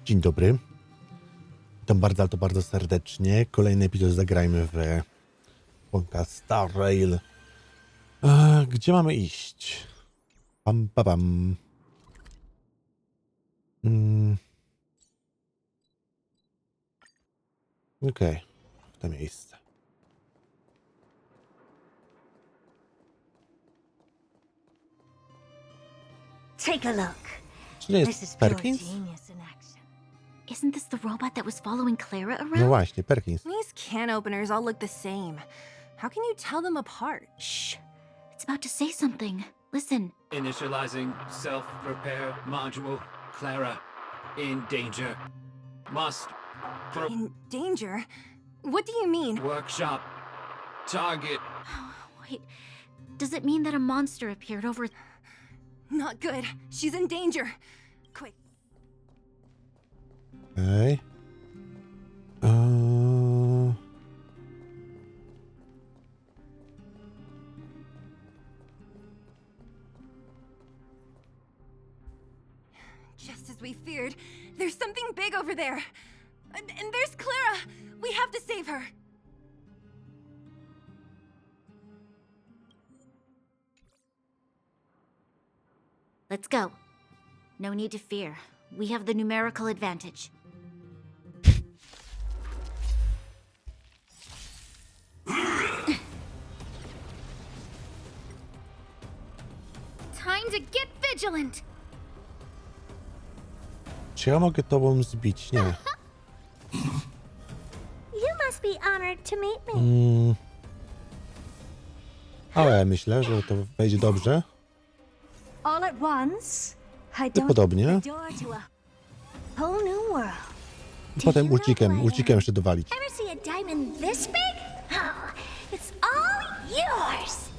Dzień dobry. Witam bardzo, ale to bardzo serdecznie. Kolejny epizod Zagrajmy w Honkai Star Rail. Gdzie mamy iść? Pam, pam, pam. Okej, w to miejsce. Take a look. Czy nie This is jest pure Perkins? genius in action. Isn't this the robot that was following Clara around? No właśnie, Perkins. These can openers all look the same. How can you tell them apart? Shh. It's about to say something. Listen. Initializing self-repair module. Clara, in danger. Must In danger? What do you mean? workshop. Target. Wait. Does it mean that a monster appeared over... Not good. She's in danger. Quick. Okej. Just as we feared, there's something big over there. And there's Clara. We have to save her. Let's go. No need to fear. We have the numerical advantage. Time to get vigilant! Czy ja mogę tobą zbić? Nie. You must be honored to meet me. Ale myślę, że to wejdzie dobrze. All at once, I I don't podobnie. the door to a whole new world. I potem you know who I ulcikiem am? jeszcze dowalić. Ever see a diamond this big? Oh, it's all yours.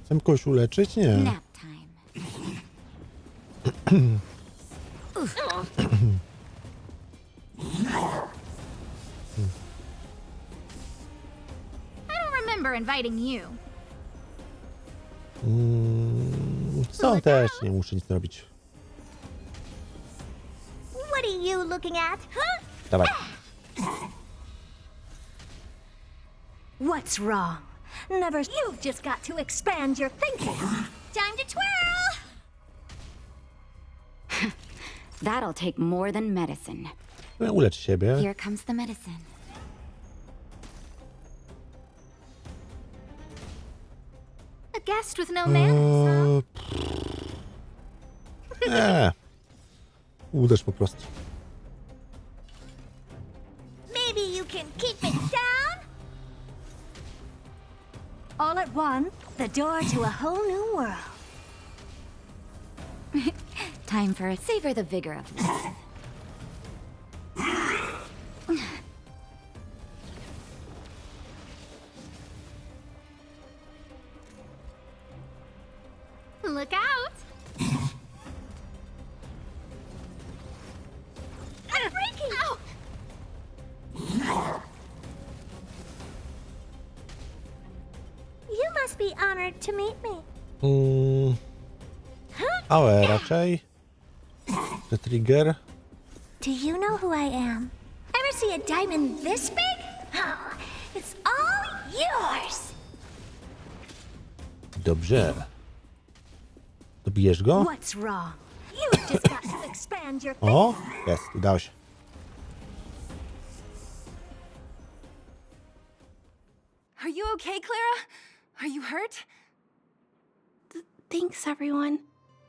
Chcę kogoś uleczyć? Nie. Nap time. I don't remember inviting you. Co też nie muszę nic robić. What are you looking at? Huh? Dawaj. What's wrong? Never. You've just got to expand your thinking. Time to twirl. That'll take more than medicine. Ulecz siebie. Here comes the medicine. A guest with no manners, huh? Nie. Uderz po prostu. Maybe you can keep it down. All at once, the door to a whole new world. Time for savor the vigor of life. Look out! I'm breaking. Ow! You must be honored to meet me. Ale raczej. Że trigger. Do you know who I am? Ever see a diamond this big? Oh, it's all yours. Dobrze. Dobijesz go? What's wrong? You've just got to expand your thinking. O, jest, udało się. Are you okay, Clara? Are you hurt? Thanks, everyone.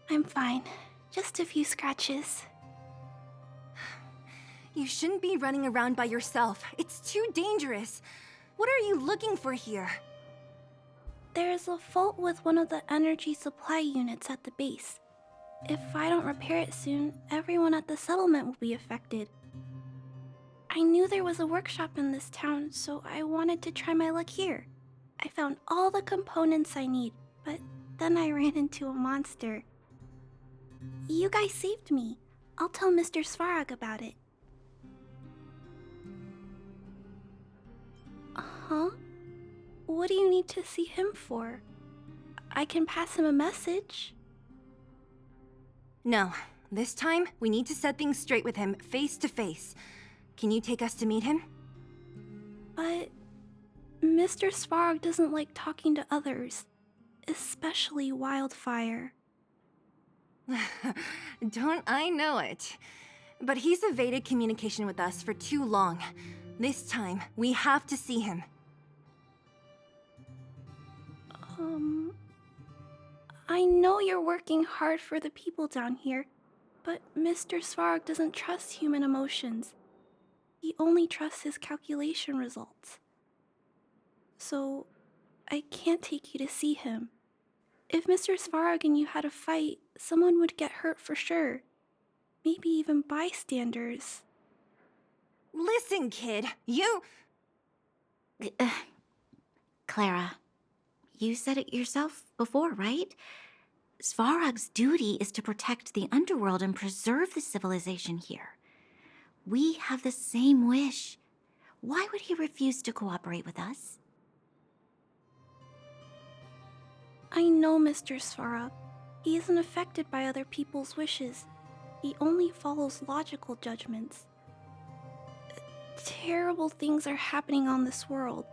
I'm fine. Just a few scratches. You shouldn't be running around by yourself. It's too dangerous. What are you looking for here? There is a fault with one of the energy supply units at the base. If I don't repair it soon, everyone at the settlement will be affected. I knew there was a workshop in this town, so I wanted to try my luck here. I found all the components I need, but then I ran into a monster. You guys saved me. I'll tell Mr. 𝗏𝗏𝗏 about it. Huh? What do you need to see him for? I can pass him a message. No, this time we need to set things straight with him face to face. Can you take us to meet him? But Mr. 𝗏𝗏 doesn't like talking to others, especially Wildfire. Don't I know it? But he's evaded communication with us for too long. This time, we have to see him. I know you're working hard for the people down here, but Mr. 𝗏𝗏 doesn't trust human emotions. He only trusts his calculation results. So, I can't take you to see him. If Mr. 𝗏𝗏 and you had a fight, someone would get hurt for sure. Maybe even bystanders. Listen, kid, you... Clara, you said it yourself before, right? 𝗏𝗏's duty is to protect the underworld and preserve the civilization here. We have the same wish. Why would he refuse to cooperate with us? I know Mr. 𝗏𝗏. He isn't affected by other people's wishes. He only follows logical judgments. Terrible things are happening on this world.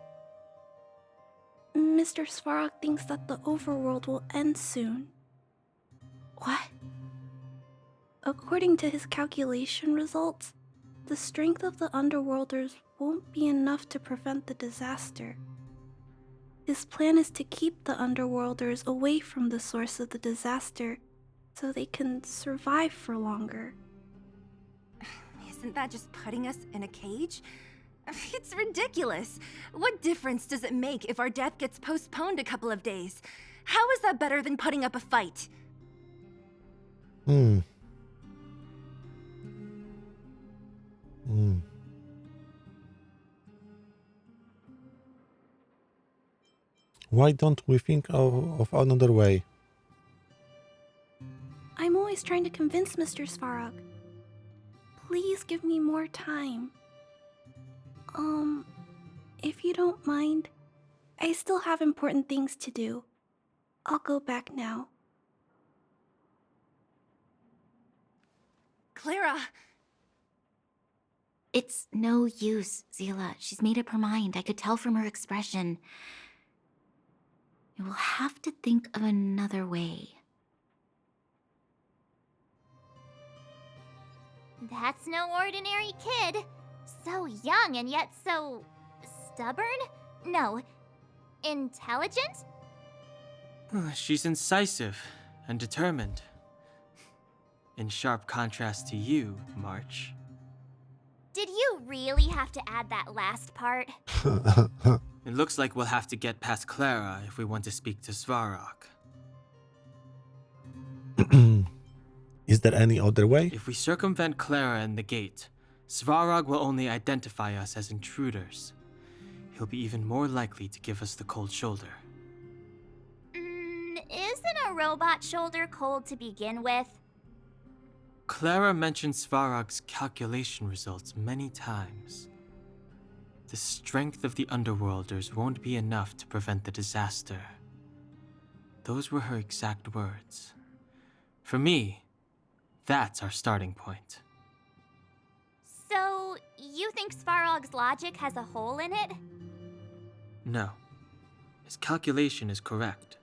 Mr. 𝗏𝗏 thinks that the overworld will end soon. What? According to his calculation results, the strength of the underworlders won't be enough to prevent the disaster. His plan is to keep the underworlders away from the source of the disaster so they can survive for longer. Isn't that just putting us in a cage? It's ridiculous. What difference does it make if our death gets postponed a couple of days? How is that better than putting up a fight? Why don't we think of another way? I'm always trying to convince Mr. 𝗏𝗏. Please give me more time. If you don't mind, I still have important things to do. I'll go back now. Clara! It's no use, Seele. She's made up her mind. I could tell from her expression. You will have to think of another way. That's no ordinary kid. So young and yet so... stubborn? No. Intelligent? She's incisive and determined. In sharp contrast to you, March. Did you really have to add that last part? It looks like we'll have to get past Clara if we want to speak to 𝗏𝗏. Is there any other way? If we circumvent Clara and the gate, 𝗏𝗏 will only identify us as intruders. He'll be even more likely to give us the cold shoulder. Isn't a robot shoulder cold to begin with? Clara mentioned 𝗏𝗏's calculation results many times. The strength of the underworlders won't be enough to prevent the disaster. Those were her exact words. For me, that's our starting point. So, you think 𝗏𝗏's logic has a hole in it? No. His calculation is correct.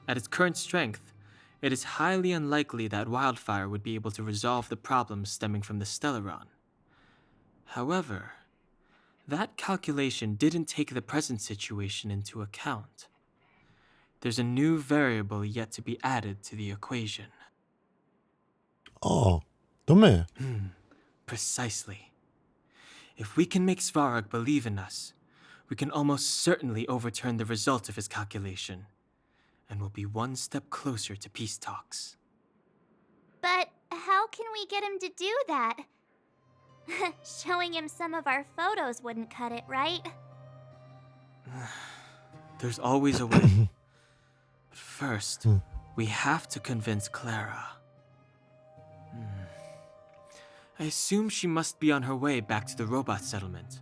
At its current strength, it is highly unlikely that Wildfire would be able to resolve the problems stemming from the Stellaron. However, that calculation didn't take the present situation into account. There's a new variable yet to be added to the equation. O, to my. Precisely. If we can make 𝗏𝗏 believe in us, we can almost certainly overturn the result of his calculation, and we'll be one step closer to peace talks. But how can we get him to do that? Showing him some of our photos wouldn't cut it, right? There's always a way. But first, we have to convince Clara. I assume she must be on her way back to the robot settlement.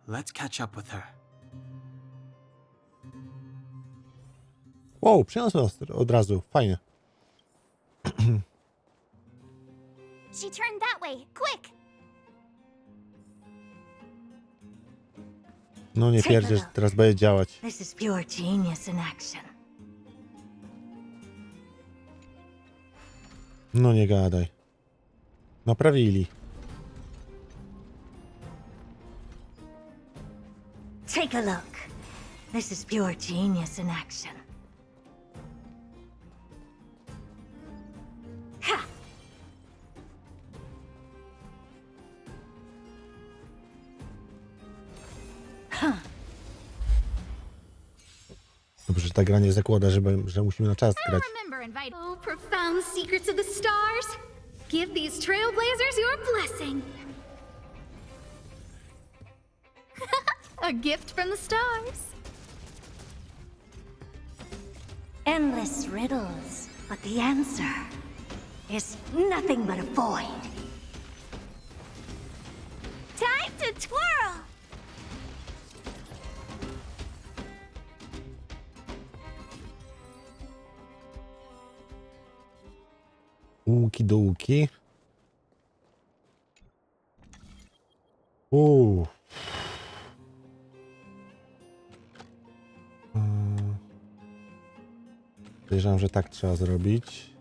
Let's catch up with her. Wow, przyniosłem od razu. Fajnie. She turned that way. Quick! No nie pierdziesz, teraz będzie działać. This is pure genius in action. No nie gadaj. Naprawili. Take a look. This is pure genius in action. Ha! Dobrze, że ta gra nie zakłada, że musimy na czas grać. Oh, profound secrets of the stars. Give these trailblazers your blessing. A gift from the stars. Endless riddles, but the answer is nothing but a void. Time to twirl! Łuki dołki. Podejrzewam, że tak trzeba zrobić.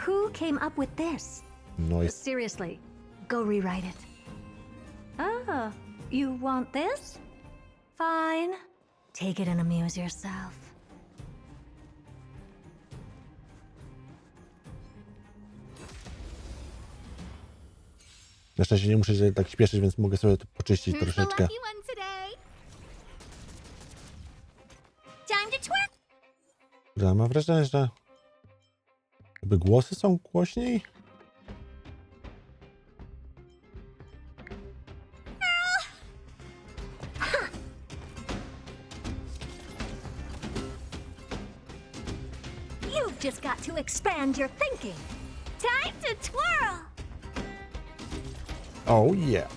Who came up with this? Nice. Seriously, go rewrite it. Ah, you want this? Fine. Take it and amuse yourself. Na szczęście nie muszę się tak śpieszyć, więc mogę sobie to poczyścić troszeczkę. Time to twirl! Ja mam wrażenie, że jakby głosy są głośniej. You've just got to expand your thinking. Time to twirl! Oh yeah.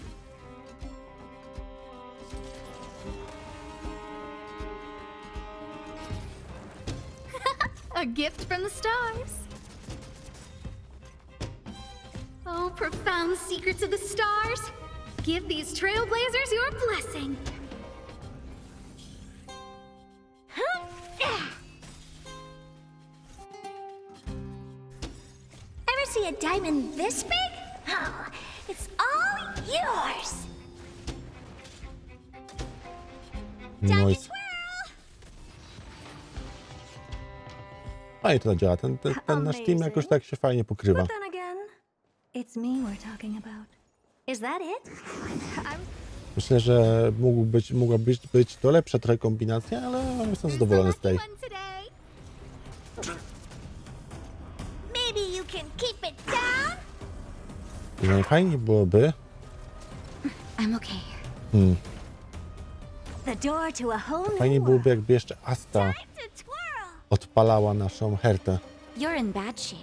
A gift from the stars. Oh, profound secrets of the stars. Give these trailblazers your blessing. Ever see a diamond this big? Oh, it's all yours. Nice. Fajnie to działa. Ten nasz team jakoś tak się fajnie pokrywa. But then again, it's me we're talking about. Is that it? Myślę, że mogła być to lepsza trochę kombinacja, ale jestem zadowolony z tej. Maybe you can keep it down? Najfajniej byłoby... I'm okay. The door to a whole new Fajnie byłoby, jakby jeszcze Asta Time to twirl. odpalała naszą hertę. You're in bad shape.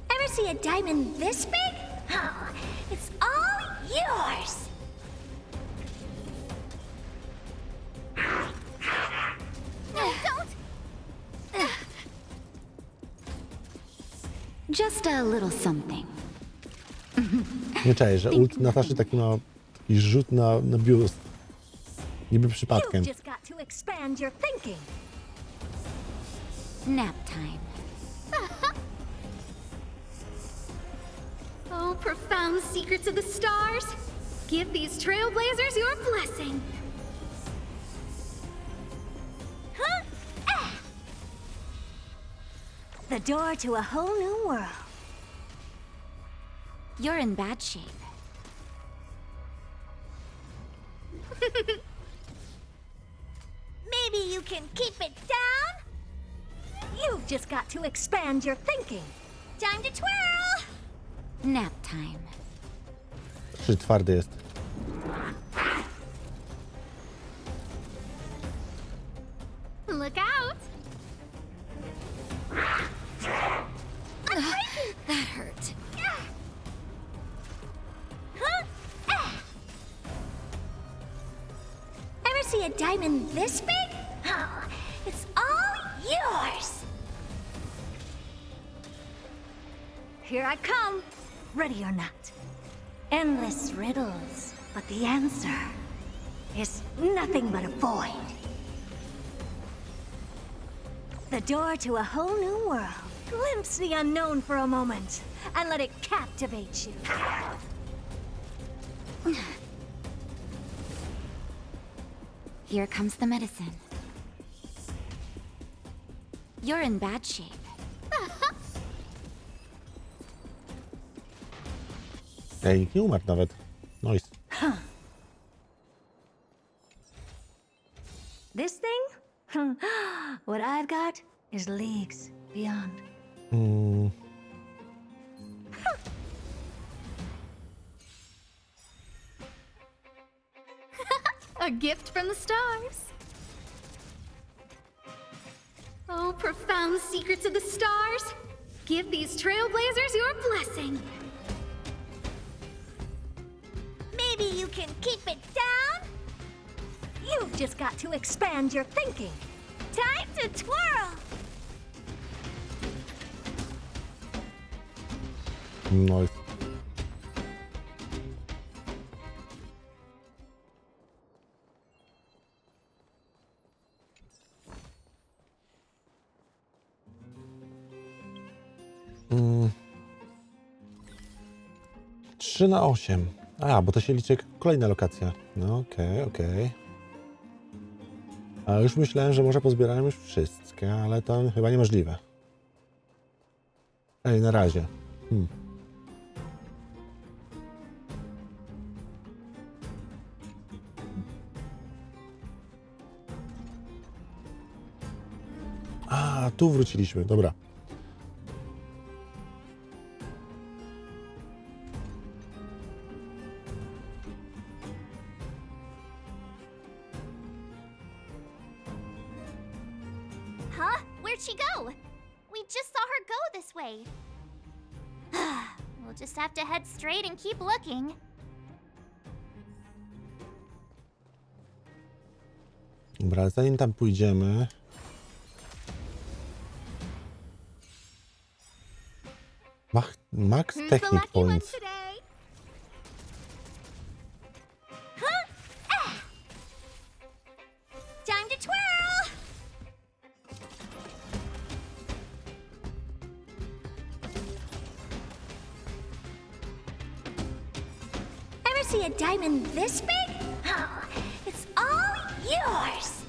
Ever see a diamond this big? Oh, it's all yours. No, don't. Just a little something. Nie czaję, że ult Nataszy taki rzut na biust. Niby przypadkiem. You've just got to expand your thinking. Nap time. Oh, profound secrets of the stars. Give these trailblazers your blessing. The door to a whole new world. You're in bad shape. Maybe you can keep it down? You've just got to expand your thinking. Time to twirl! Nap time. Czy twardy jest? Look out! That hurt. Ever see a diamond this big? Oh, it's all yours! Here I come, ready or not. Endless riddles, but the answer is nothing but a void. The door to a whole new world. Glimpse the unknown for a moment, and let it captivate you. Here comes the medicine. You're in bad shape. Ej, nikt nie umarł nawet. Nice. This thing? What I've got is leagues beyond. A gift from the stars. Oh, profound secrets of the stars. Give these trailblazers your blessing. Maybe you can keep it down? You've just got to expand your thinking. Time to twirl! Nice. Mm. 3/8. A, bo to się liczy kolejna lokacja. No okej. A już myślałem, że może pozbierałem już wszystkie, ale to chyba niemożliwe. Ej, na razie. A, tu wróciliśmy, dobra. Huh? Where'd she go? We just saw her go this way. We'll just have to head straight and keep looking. Dobra, zanim tam pójdziemy... Max Who's the Technic lucky one Points. today? Time to twirl! Ever see a diamond this big? Oh, it's all yours!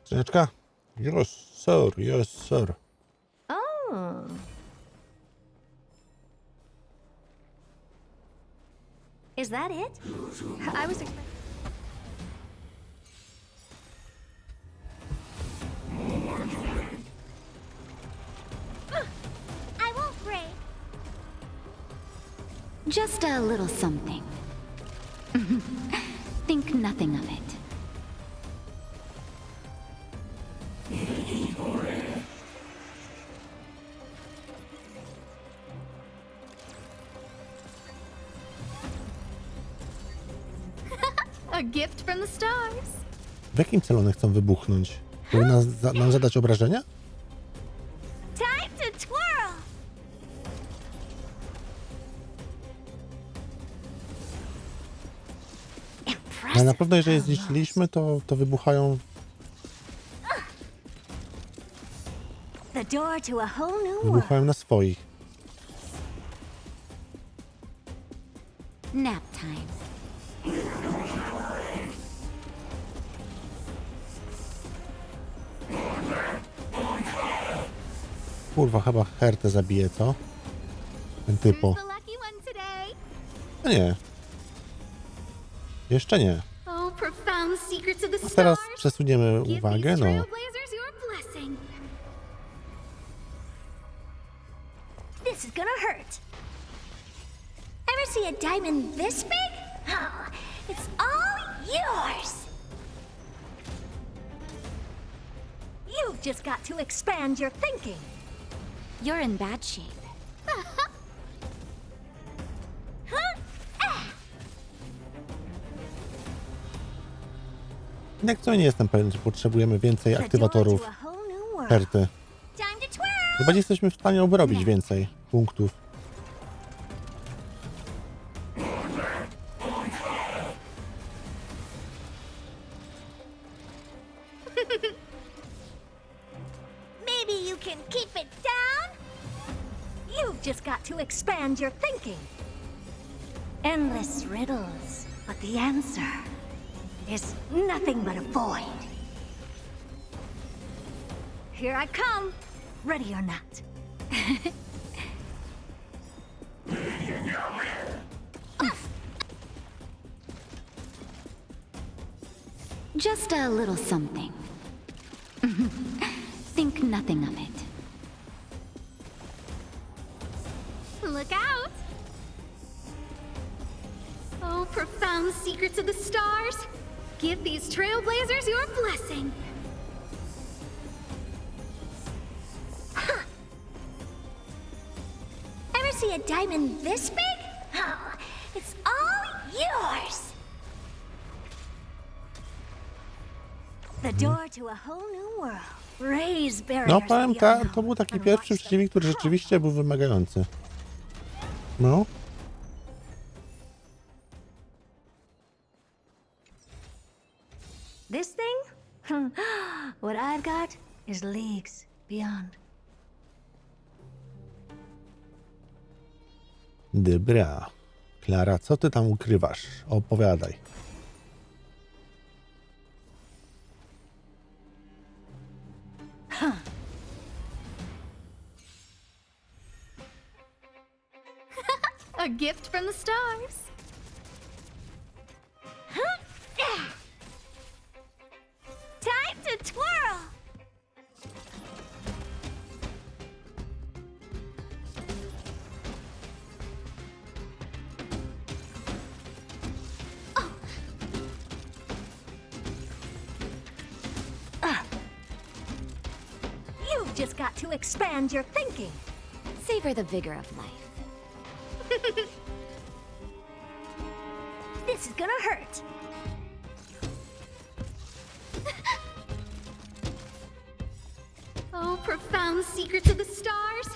Skrzyneczka? Yes, sir, yes, sir. Oh. Is that it? I was expecting... I won't break. Just a little something. Think nothing of it. A gift from the stars. W jakim celu one chcą wybuchnąć? Żeby nam zadać obrażenia? Time to twirl! Ale na pewno jeżeli je zniszczyliśmy, to wybuchają... The door to a whole new world. Wybuchają na swoich. Nap time. kurwa, chyba Hertę zabije, co? Ten typo. Who's the lucky one today? No nie. Jeszcze nie. Oh, profound secrets of the A teraz stars. przesuniemy Give uwagę, these no. trailblazers your blessing. This is gonna hurt. Ever see a diamond this big? Oh, it's all yours. You've just got to expand your thinking. You're in bad shape. Jak co, nie jestem pewien, czy potrzebujemy więcej The door aktywatorów to a whole new world. Herty. Time to twirl. Chyba nie jesteśmy w stanie obrobić więcej punktów. Maybe you can keep it down? You've just got to expand your thinking. Endless riddles, but the answer is nothing but a void. Here I come, ready or not. Just a little something. Think nothing of it. Look out! Oh, profound secrets of the stars. Give these trailblazers your blessing. Ever see a diamond this big? Oh, it's all yours. The door to a whole new world. Raise barriers No to powiem the tak, unknown to był taki and pierwszy watch them przeciwnik, który rzeczywiście był wymagający. No. This thing? What I've got is leagues beyond. Dobra. Klara, co ty tam ukrywasz? Opowiadaj. A gift from the stars. Time to twirl! You've just got to expand your thinking. Savor the vigor of life. This is gonna hurt. Oh, profound secrets of the stars.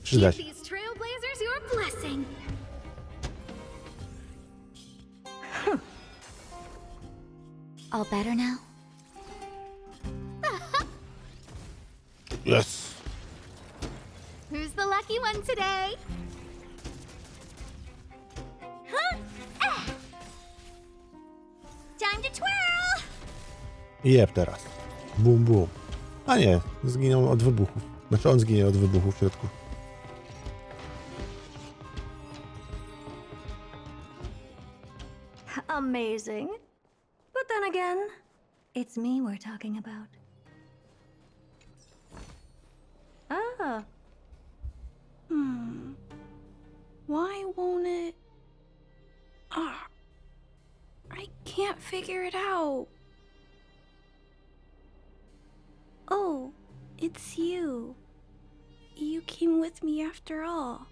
Przyda Give się. these trailblazers your blessing. All better now? Yes. Who's the lucky one today? Time to twirl! Jeb teraz. Bum, bum. A nie, zginął od wybuchów. Znaczy on zginie od wybuchu w środku. Amazing. But then again, it's me we're talking about. Ah. Why won't it? Ah, I can't figure it out. Oh, it's you. You came with me after all.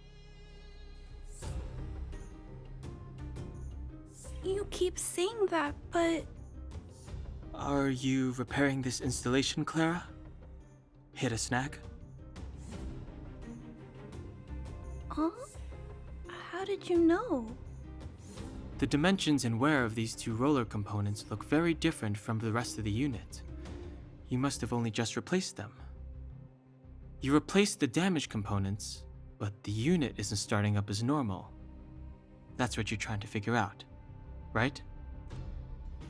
You keep saying that, but Are you repairing this installation, Clara? Hit a snag? huh? How did you know? The dimensions and wear of these two roller components look very different from the rest of the unit. You must have only just replaced them. You replaced the damaged components, but the unit isn't starting up as normal. That's what you're trying to figure out, right?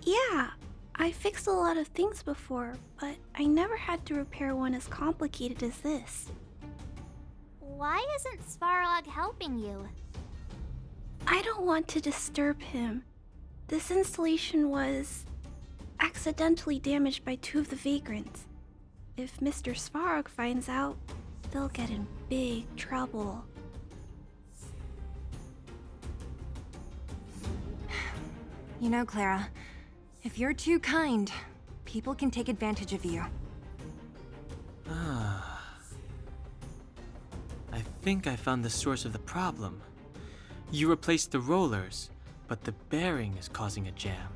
Yeah, I fixed a lot of things before, but I never had to repair one as complicated as this. Why isn't 𝗧𝗏 helping you? I don't want to disturb him. This installation was accidentally damaged by 2 of the vagrants. If Mr. 𝗧𝗏 finds out, they'll get in big trouble. You know, Clara, if you're too kind, people can take advantage of you. I think I found the source of the problem. You replaced the rollers, but the bearing is causing a jam.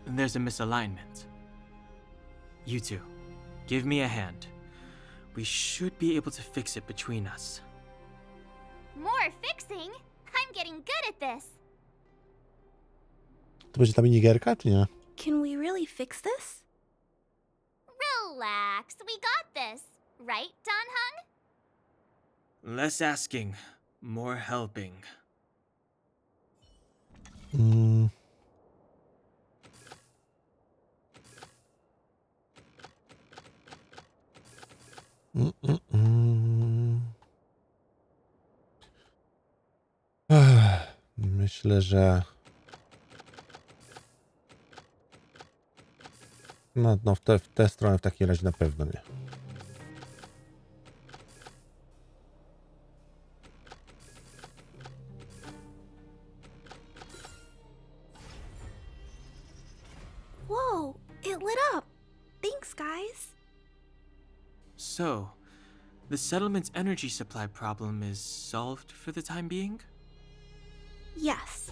There's a misalignment. You two, give me a hand. We should be able to fix it between us. More fixing? I'm getting good at this. To będzie ta minigierka, czy nie? Can we really fix this? Relax, we got this. Right, 𝗏𝗏? Less asking, more helping. Myślę, że no w tę stronę w takim razie na pewno nie. Whoa, it lit up. Thanks, guys. So, the settlement's energy supply problem is solved for the time being? Yes.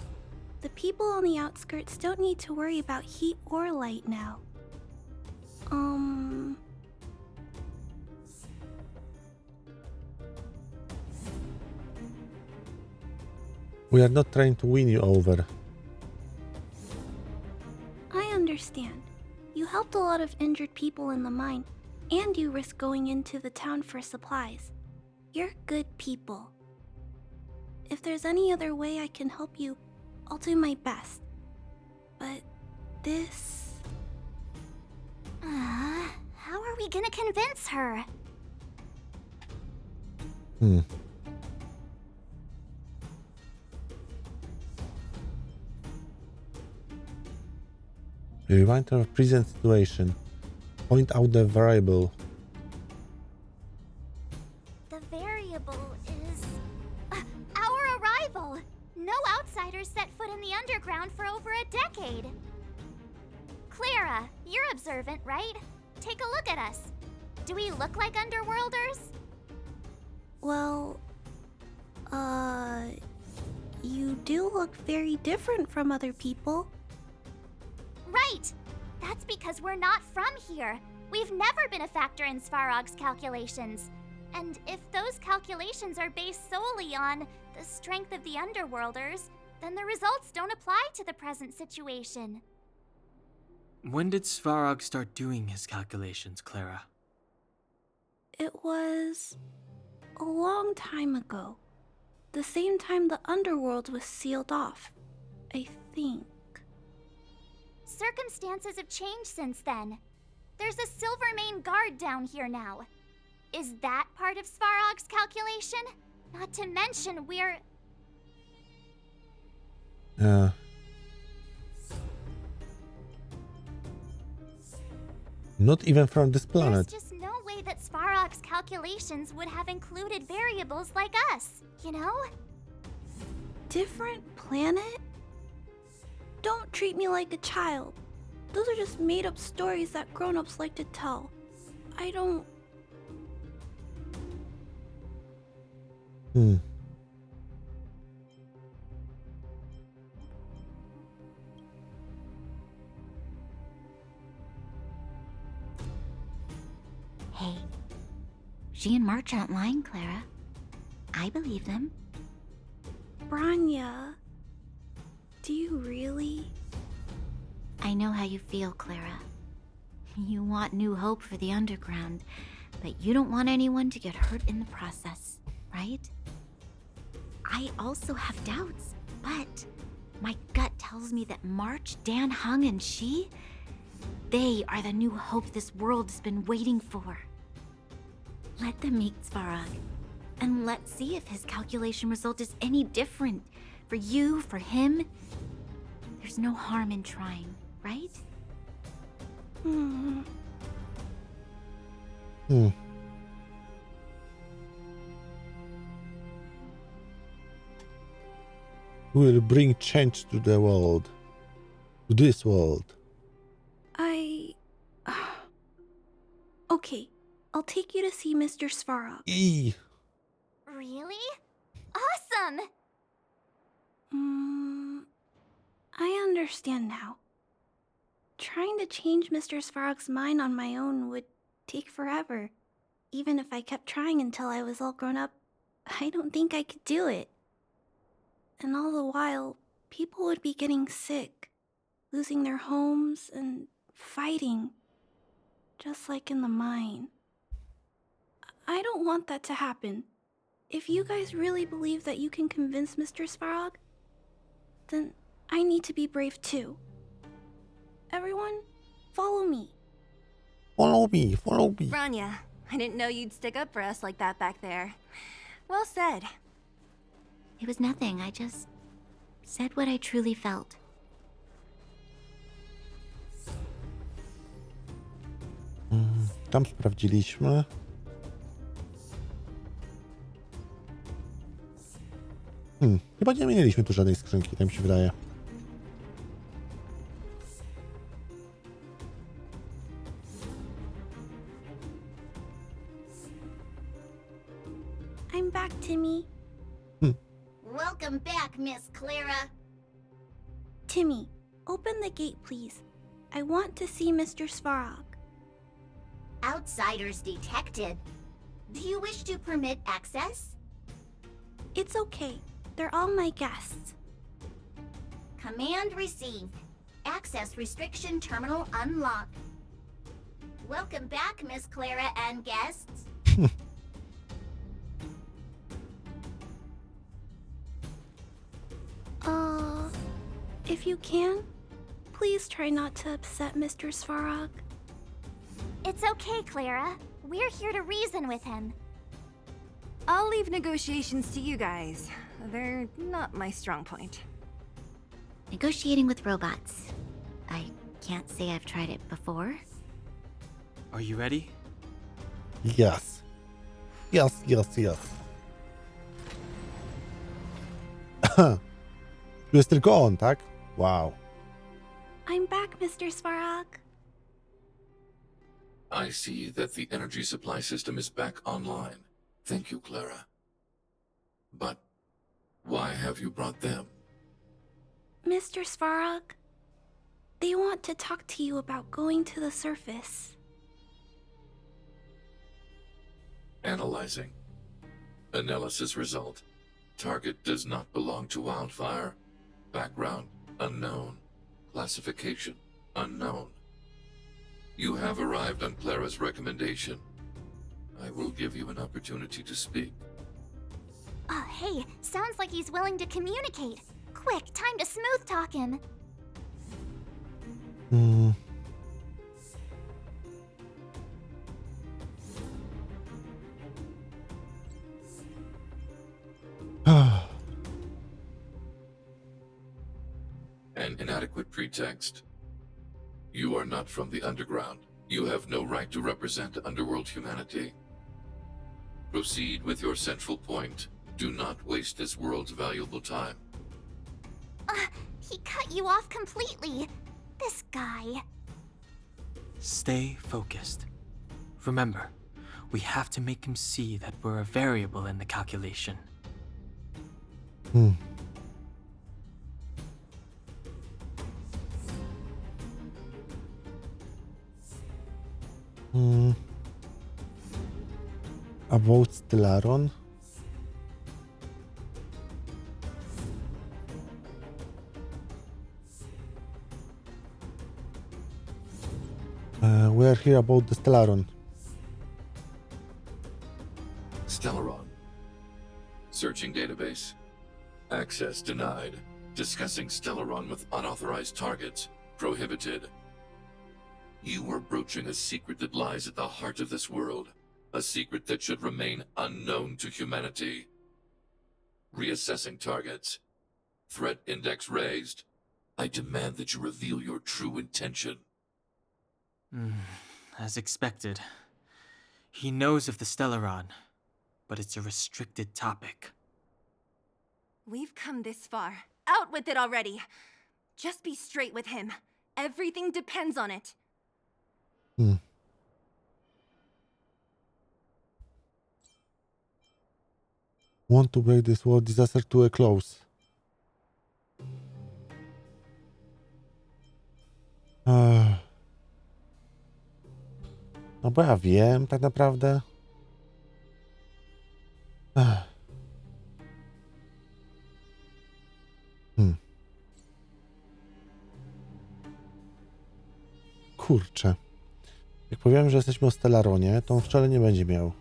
The people on the outskirts don't need to worry about heat or light now. We are not trying to win you over. I understand. You helped a lot of injured people in the mine, and you risked going into the town for supplies. You're good people. If there's any other way I can help you, I'll do my best. But this... How are we gonna convince her? Rewind to a present situation. Point out the variable. The variable is... our arrival! No outsiders set foot in the underground for over a decade. Clara, you're observant, right? Take a look at us. Do we look like underworlders? Well, you do look very different from other people. Right! That's because we're not from here. We've never been a factor in 𝗧𝗏's calculations. And if those calculations are based solely on the strength of the underworlders, then the results don't apply to the present situation. When did 𝗧𝗏 start doing his calculations, Clara? It was a long time ago. The same time the underworld was sealed off, I think. Circumstances have changed since then. There's a Silvermane guard down here now. Is that part of 𝗧𝗏's calculation? Not to mention we're... Not even from this planet. There's just no way that 𝗧𝗏's calculations would have included variables like us, you know? Different planet? Don't treat me like a child. Those are just made-up stories that grown-ups like to tell. I don't... Hey, she and March aren't lying, Clara. I believe them. Branya, do you really? I know how you feel, Clara. You want new hope for the underground, but you don't want anyone to get hurt in the process, right? I also have doubts, but my gut tells me that March, 𝗏𝗏, and she, they are the new hope this world has been waiting for. Let them meet 𝗧𝗏. And let's see if his calculation result is any different. For you, for him. There's no harm in trying, right? Will bring change to the world. To this world. Okay, I'll take you to see Mr. 𝗏𝗏. Really? Awesome! I understand now. Trying to change Mr. 𝗏𝗏's mind on my own would take forever. Even if I kept trying until I was all grown up, I don't think I could do it. And all the while, people would be getting sick, losing their homes, and fighting. Just like in the mine. I don't want that to happen. If you guys really believe that you can convince Mr. 𝗏𝗏, then I need to be brave too. Everyone, follow me. Follow me, follow me. Rania, I didn't know you'd stick up for us like that back there. Well said. It was nothing. I just said what I truly felt. Tam sprawdziliśmy. Chyba nie mieliśmy tu żadnej skrzynki, tak mi się wydaje. I'm back, Timmy. Welcome back, Miss Clara. Timmy, open the gate, please. I want to see Mr. 𝗏𝗏. Outsiders detected. Do you wish to permit access? It's okay. They're all my guests. Command received. Access restriction terminal unlocked. Welcome back, Miss Clara and guests. If you can, please try not to upset Mr. 𝗏𝗏. It's okay, Clara. We're here to reason with him. I'll leave negotiations to you guys. They're not my strong point. Negotiating with robots. I can't say I've tried it before. Are you ready? Yes. Yes, yes, yes. Tu jest tylko on, tak? Wow. I'm back, Mr. 𝗏𝗏. I see that the energy supply system is back online. Thank you, Clara. But why have you brought them? Mr. 𝗏𝗏, they want to talk to you about going to the surface. Analyzing. Analysis result. Target does not belong to Wildfire. Background unknown. Classification unknown. You have arrived on Clara's recommendation. I will give you an opportunity to speak. Oh, hey, sounds like he's willing to communicate. Quick, time to smooth talk him. An inadequate pretext. You are not from the underground. You have no right to represent underworld humanity. Proceed with your central point. Do not waste this world's valuable time. He cut you off completely. This guy. Stay focused. Remember, we have to make him see that we're a variable in the calculation. About Stellaron. We are here about the Stellaron. Stellaron. Searching database. Access denied. Discussing Stellaron with unauthorized targets. Prohibited. You are broaching a secret that lies at the heart of this world. A secret that should remain unknown to humanity. Reassessing targets. Threat index raised. I demand that you reveal your true intention. As expected. He knows of the Stellaron, but it's a restricted topic. We've come this far. Out with it already. Just be straight with him. Everything depends on it. Want to break this world disaster to a close. No bo ja wiem tak naprawdę. Kurczę. Jak powiem, że jesteśmy o Stellaronie, to on wczoraj nie będzie miał.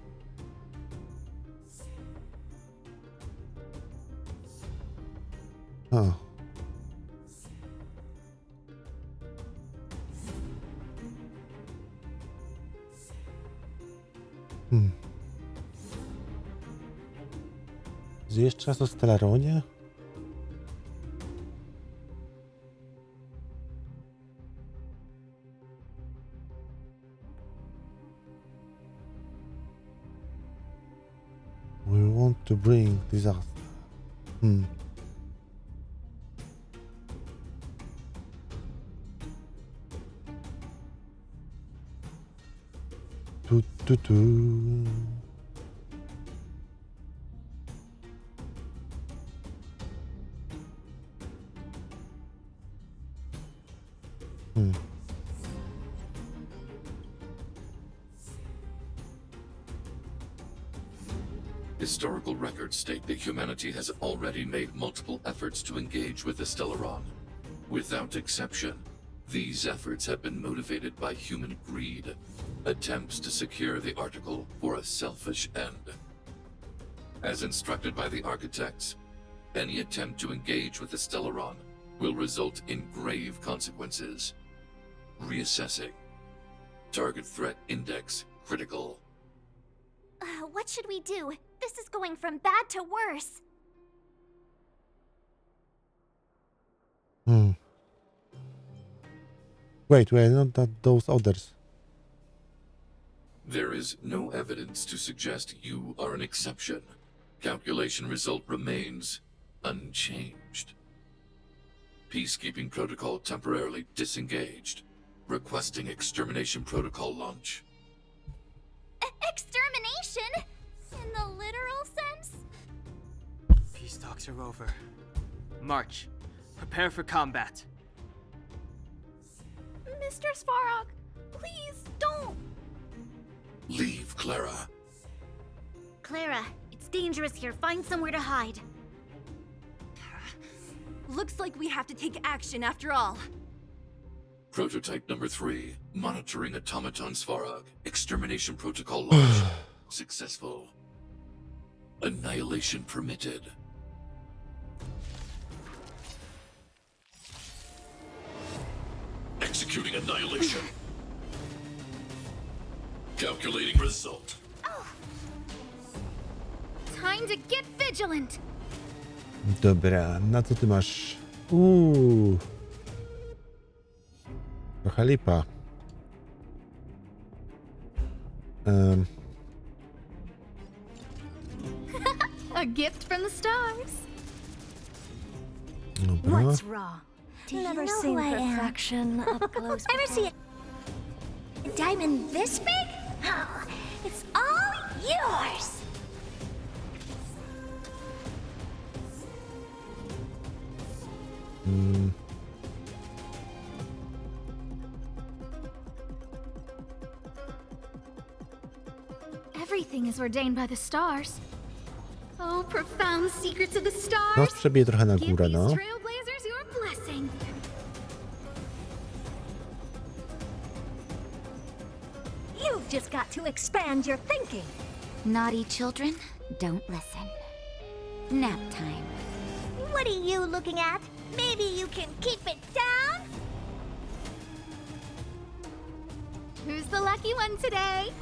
Jeszcze raz o Stellaronie? We want to bring disaster. Tu. Historical records state that humanity has already made multiple efforts to engage with the Stellaron. Without exception, these efforts have been motivated by human greed, attempts to secure the article for a selfish end. As instructed by the architects, any attempt to engage with the Stellaron will result in grave consequences. Reassessing. Target threat index critical. What should we do? This is going from bad to worse. Wait, not that those others. There is no evidence to suggest you are an exception. Calculation result remains unchanged. Peacekeeping protocol temporarily disengaged. Requesting extermination protocol launch. Extermination? In the literal sense? Peace talks are over. March. Prepare for combat. Mr. 𝗏𝗏, please don't. Leave, Clara. Clara, it's dangerous here. Find somewhere to hide. Looks like we have to take action after all. Prototype number 3. Monitoring automaton 𝗏𝗏. Extermination protocol launch. Successful. Annihilation permitted. Executing annihilation. Calculating result. Time to get vigilant. Dobra, na co ty masz? Trochę lipa. A gift from the stars. Dobra. What's wrong? Do you Never know seen who I am? perfection up close. Ever see a diamond this big? Oh, it's all yours. Everything is ordained by the stars. Oh, profound secrets of the No, stars. przebiję trochę na Give górę, these no. trailblazers your blessing. You've just got to expand your thinking. Naughty children, don't listen. Nap time. What are you looking at? Maybe you can keep it down? Who's the lucky one today?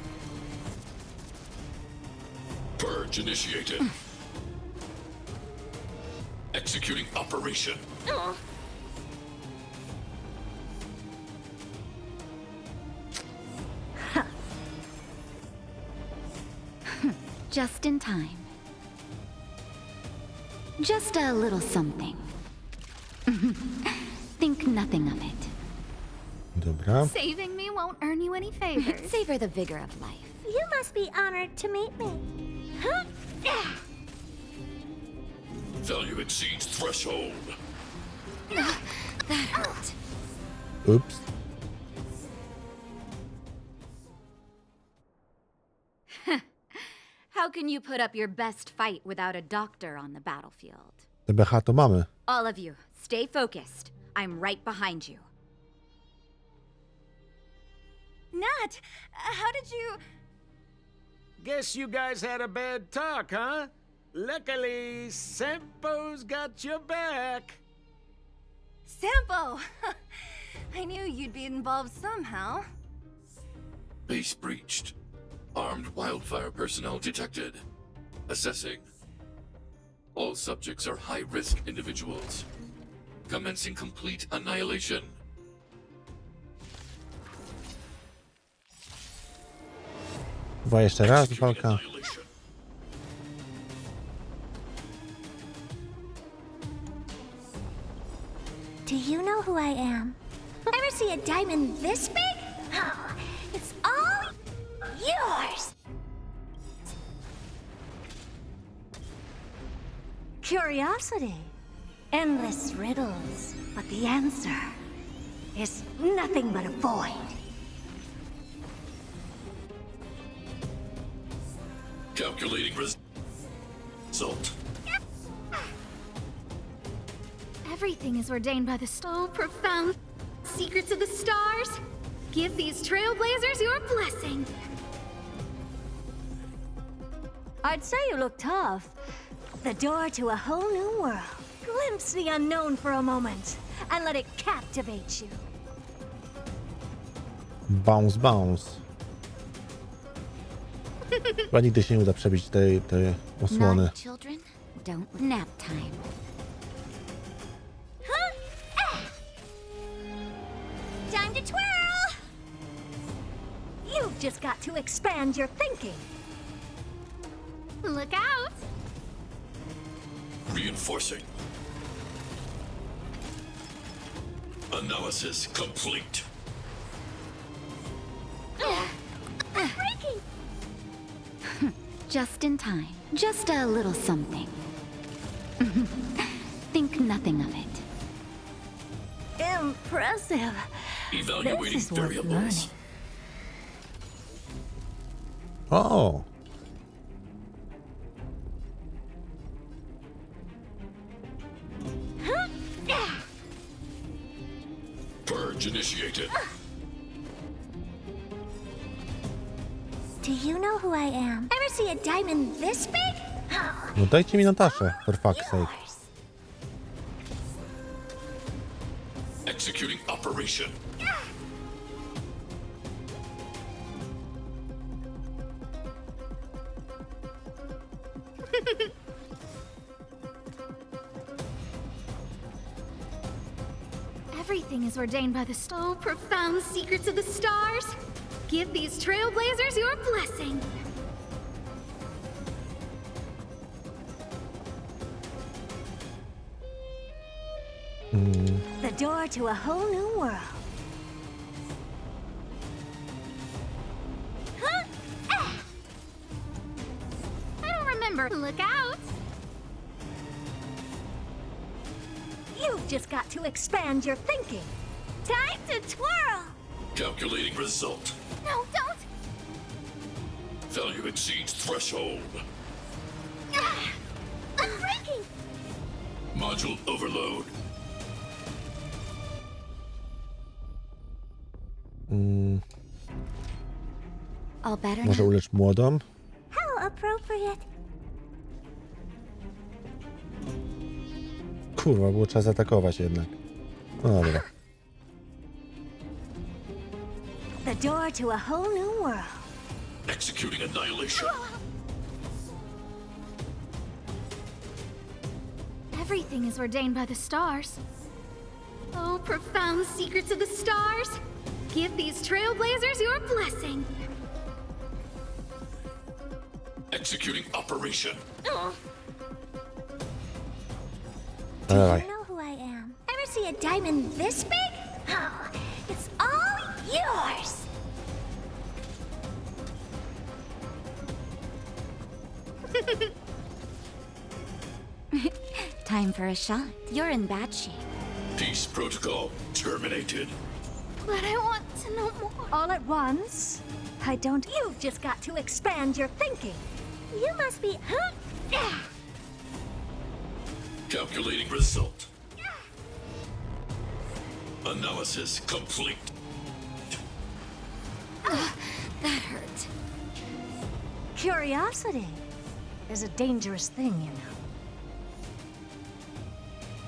Purge initiated. Executing operation. Just in time. Just a little something. Think nothing of it. Dobra. Saving me won't earn you any favors. Savor the vigor of life. You must be honored to meet me. Huh? Value exceeds threshold. That hurt. Ups. How can you put up your best fight without a doctor on the battlefield? TBH to mamy. All of you, stay focused. I'm right behind you. Nat, how did you... Guess you guys had a bad talk, huh? Luckily, Sampo's got your back. Sampo! I knew you'd be involved somehow. Base breached. Armed wildfire personnel detected. Assessing. All subjects are high-risk individuals. Commencing complete annihilation. Chyba jeszcze raz walka. Annihilation. Do you know who I am? Ever see a diamond this big? Oh, it's all yours. Curiosity. Endless riddles, but the answer is nothing but a void. Calculating result. Everything is ordained by the so profound secrets of the stars. Give these trailblazers your blessing. I'd say you look tough. The door to a whole new world. Glimpse the unknown for a moment, and let it captivate you. Bounce, bounce. Chyba nigdy się nie uda przebić tej osłony. Naughty children, don't nap time. Time to twirl. You've just got to expand your thinking. Look out! Reinforcing. Analysis complete. Breaking. Just in time. Just a little something. Think nothing of it. Impressive. Evaluating This is worth variables. learning. O! Purge initiated. Do you know who I am? Ever see a diamond this big? Oh, No dajcie mi Nataszę, for fuck's sake. yours. Executing operation. Everything is ordained by the so profound secrets of the stars. Give these trailblazers your blessing. The door to a whole new world. I don't remember. Look out! You've just got to expand your thinking. Time to twirl. Calculating result. No, don't. Value exceeds threshold. I'm breaking. Module overload. All better Może now. ulecz młodą? How appropriate. Kurwa, było trzeba zaatakować jednak. No dobra. The door to a whole new world. Executing annihilation. Everything is ordained by the stars. Oh, profound secrets of the stars! Give these trailblazers your blessing! Executing operation. Do you know who I am? Ever see a diamond this big? Oh, it's all yours! Time for a shot. You're in bad shape. Peace protocol terminated. But I want to know more. All at once? I don't. You've just got to expand your thinking. You must be. Calculating result. Analysis complete. That hurt. Curiosity is a dangerous thing, you know.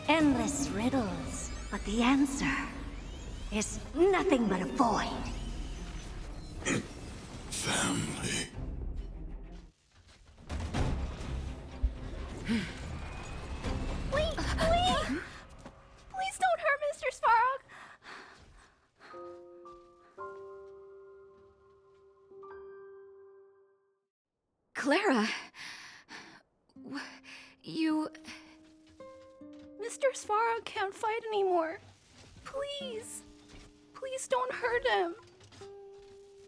Endless riddles, but the answer is nothing but a void. Family. Wait! Please don't hurt Mr. 𝗏𝗏. Clara... You... Mr. 𝗏𝗏 can't fight anymore. Please. Please don't hurt him.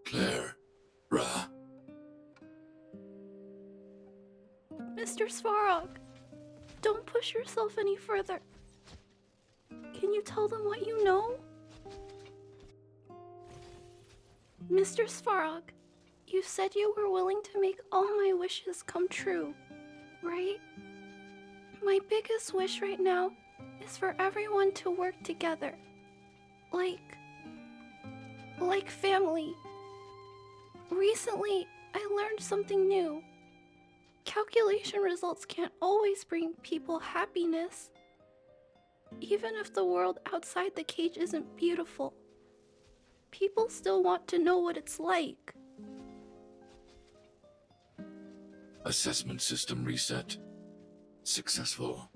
Clara. Mr. 𝗏𝗏, don't push yourself any further. Can you tell them what you know? Mr. 𝗏𝗏, you said you were willing to make all my wishes come true, right? My biggest wish right now is for everyone to work together. Like family. Recently, I learned something new. Calculation results can't always bring people happiness. Even if the world outside the cage isn't beautiful, people still want to know what it's like. Assessment system reset. Successful.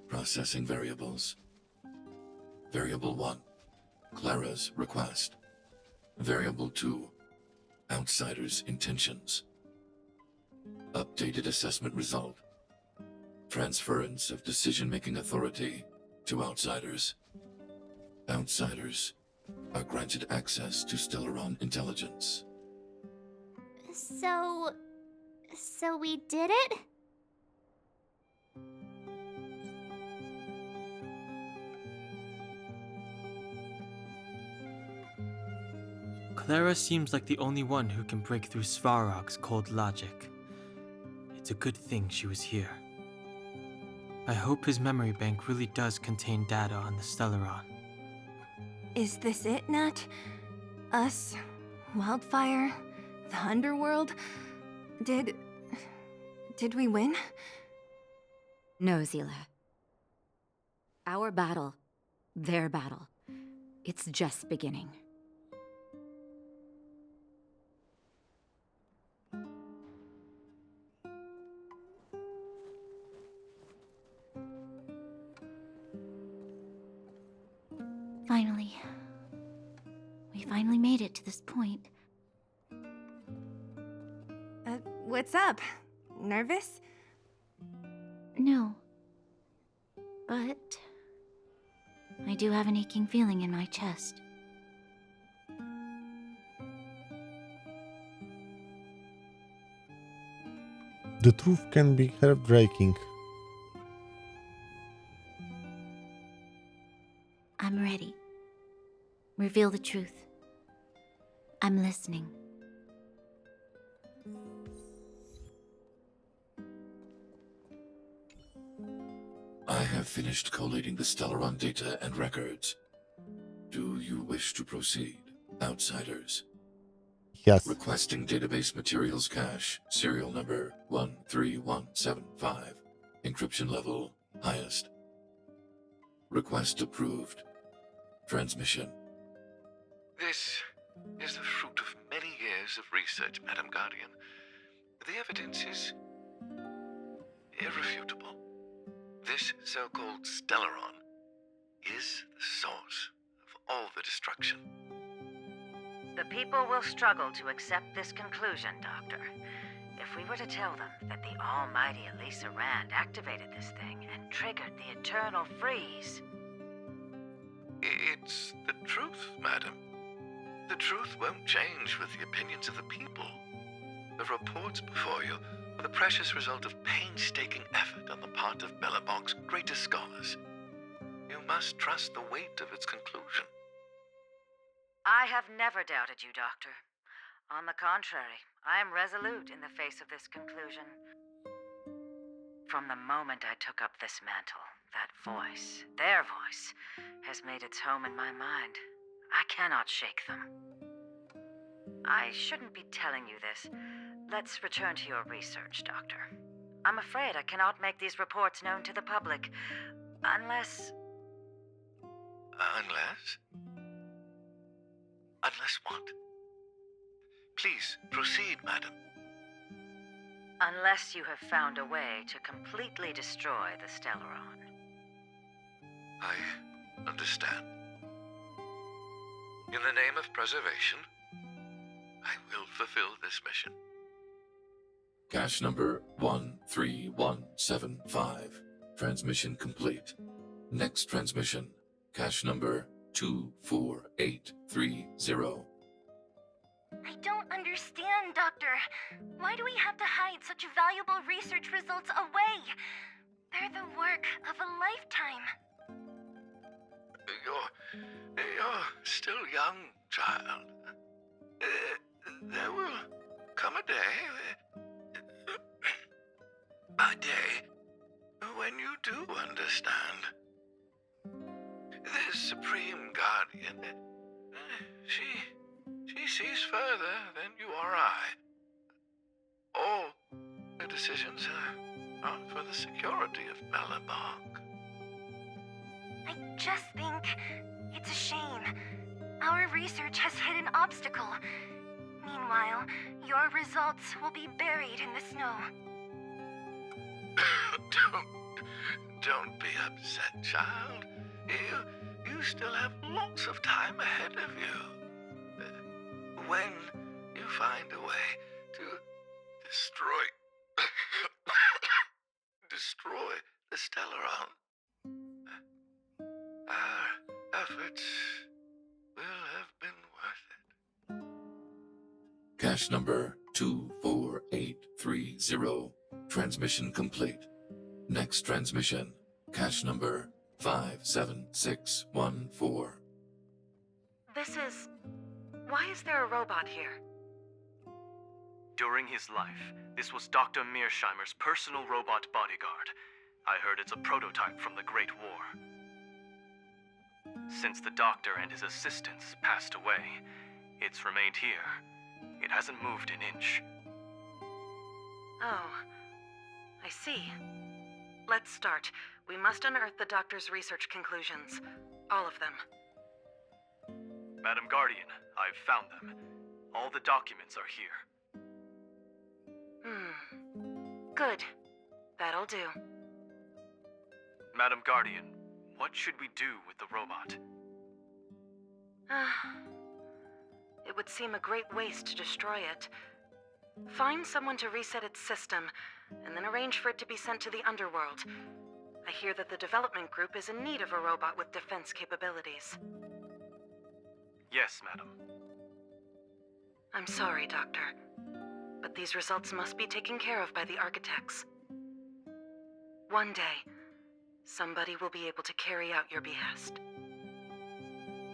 Processing variables. Variable 1. Clara's request. Variable 2. Outsider's intentions. Updated assessment result. Transference of decision-making authority to outsiders. Outsiders are granted access to Stellaron intelligence. So we did it? Clara seems like the only one who can break through 𝗏𝗏's cold logic. It's a good thing she was here. I hope his memory bank really does contain data on the Stellaron. Is this it, Nat? Us? Wildfire? The underworld? Did we win? No, Zila. Our battle, their battle, it's just beginning. We finally made it to this point. What's up? Nervous? No. But I do have an aching feeling in my chest. The truth can be heartbreaking. I'm ready. Reveal the truth. I'm listening. I have finished collating the Stellaron data and records. Do you wish to proceed, outsiders? Yes. Requesting database materials cache, serial number 13175. Encryption level highest. Request approved. Transmission. This is the fruit of many years of research, Madam Guardian. The evidence is irrefutable. This so-called Stellaron is the source of all the destruction. The people will struggle to accept this conclusion, Doctor. If we were to tell them that the almighty 𝗏𝐿𝐼𝐶 activated this thing and triggered the eternal freeze... It's the truth, madam. The truth won't change with the opinions of the people. The reports before you are the precious result of painstaking effort on the part of 𝗏𝗏𝗏's greatest scholars. You must trust the weight of its conclusion. I have never doubted you, Doctor. On the contrary, I am resolute in the face of this conclusion. From the moment I took up this mantle, that voice, their voice, has made its home in my mind. I cannot shake them. I shouldn't be telling you this. Let's return to your research, Doctor. I'm afraid I cannot make these reports known to the public, unless... Unless? Unless what? Please, proceed, madam. Unless you have found a way to completely destroy the Stellaron. I understand. In the name of preservation, I will fulfill this mission. Cache number 13175. Transmission complete. Next transmission. Cache number 24830. I don't understand, Doctor. Why do we have to hide such valuable research results away? They're the work of a lifetime. You're still young, child. There will come a day when you do understand. The Supreme Guardian, she sees further than you or I. All the decisions are for the security of 𝗏𝗏𝗏. I just think it's a shame. Our research has hit an obstacle. Meanwhile, your results will be buried in the snow. Don't be upset, child. You still have lots of time ahead of you. When you find a way to destroy the Stellaron, our efforts will have been worth it. Cache number 24830. Transmission complete. Next transmission. Cache number 57614. Why is there a robot here? During his life, this was Dr. 𝗏𝗏𝗏's personal robot bodyguard. I heard it's a prototype from the Great War. Since the doctor and his assistants passed away, it's remained here. It hasn't moved an inch. Oh, I see. Let's start. We must unearth the doctor's research conclusions. All of them. Madam Guardian, I've found them. All the documents are here. Good. That'll do. Madam Guardian, what should we do with the robot? It would seem a great waste to destroy it. Find someone to reset its system, and then arrange for it to be sent to the underworld. I hear that the development group is in need of a robot with defense capabilities. Yes, madam. I'm sorry, Doctor, but these results must be taken care of by the architects. One day, somebody will be able to carry out your behest.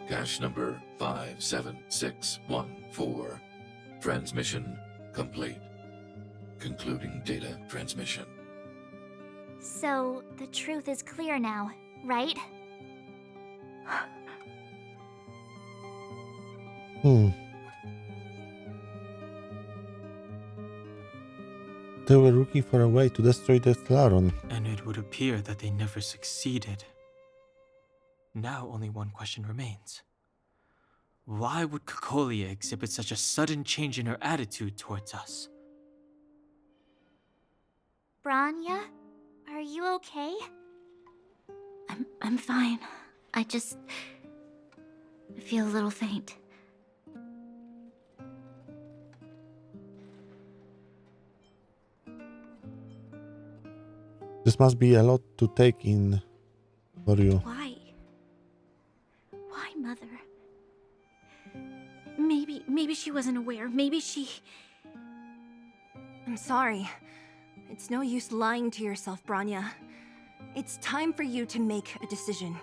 Cache number 57614. Transmission complete. Concluding data transmission. So, the truth is clear now, right? They were looking for a way to destroy the Stellaron. And it would appear that they never succeeded. Now only one question remains. Why would 𝗏𝗏𝗏 exhibit such a sudden change in her attitude towards us? Branya, are you okay? I'm fine. I just feel a little faint. This must be a lot to take in for you. Why? Why, Mother? Maybe she wasn't aware. Maybe she... I'm sorry. It's no use lying to yourself, Bronya. It's time for you to make a decision.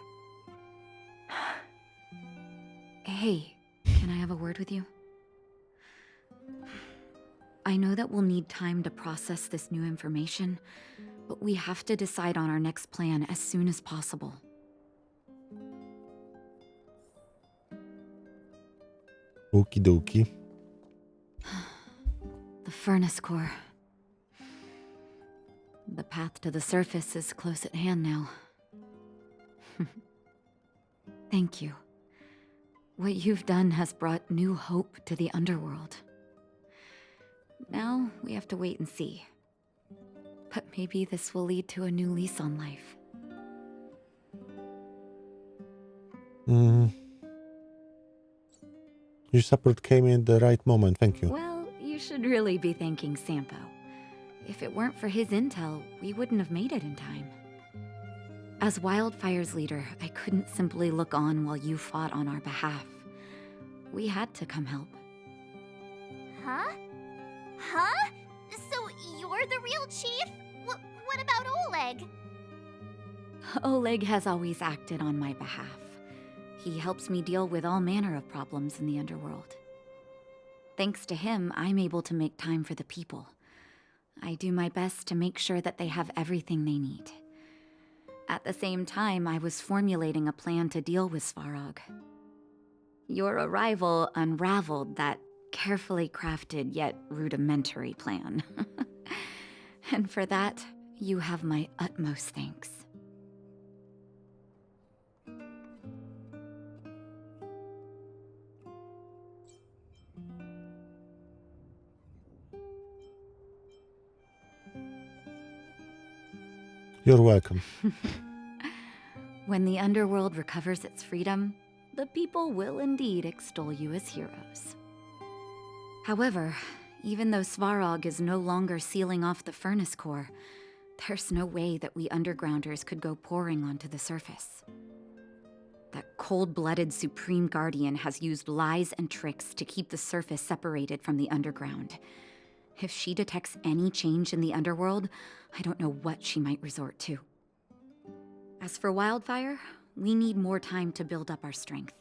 Hey, can I have a word with you? I know that we'll need time to process this new information, but we have to decide on our next plan as soon as possible. Okie dokie. The furnace core. The path to the surface is close at hand now. Thank you. What you've done has brought new hope to the underworld. Now we have to wait and see. But maybe this will lead to a new lease on life. Your support came in the right moment, thank you. Well, you should really be thanking Sampo. If it weren't for his intel, we wouldn't have made it in time. As Wildfire's leader, I couldn't simply look on while you fought on our behalf. We had to come help. Huh? Huh? So you're the real chief? What about Oleg? Oleg has always acted on my behalf. He helps me deal with all manner of problems in the underworld. Thanks to him, I'm able to make time for the people. I do my best to make sure that they have everything they need. At the same time, I was formulating a plan to deal with Svarog. Your arrival unraveled that carefully crafted yet rudimentary plan. And for that, you have my utmost thanks. You're welcome. When the underworld recovers its freedom, the people will indeed extol you as heroes. However, even though Svarog is no longer sealing off the furnace core, there's no way that we undergrounders could go pouring onto the surface. That cold-blooded Supreme Guardian has used lies and tricks to keep the surface separated from the underground. If she detects any change in the underworld, I don't know what she might resort to. As for Wildfire, we need more time to build up our strength.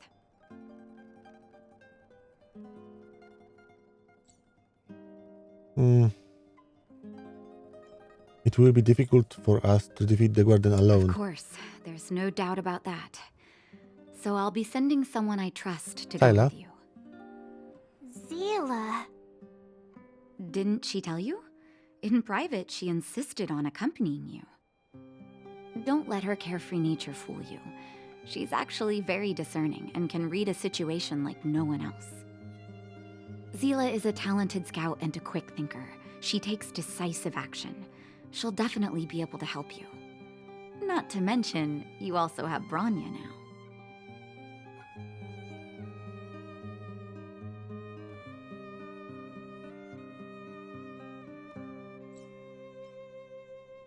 It will be difficult for us to defeat the Guardian alone. Of course, there's no doubt about that. So I'll be sending someone I trust to go with you. Seele. Didn't she tell you? In private, she insisted on accompanying you. Don't let her carefree nature fool you. She's actually very discerning and can read a situation like no one else. Seele is a talented scout and a quick thinker. She takes decisive action. She'll definitely be able to help you. Not to mention, you also have Bronya now.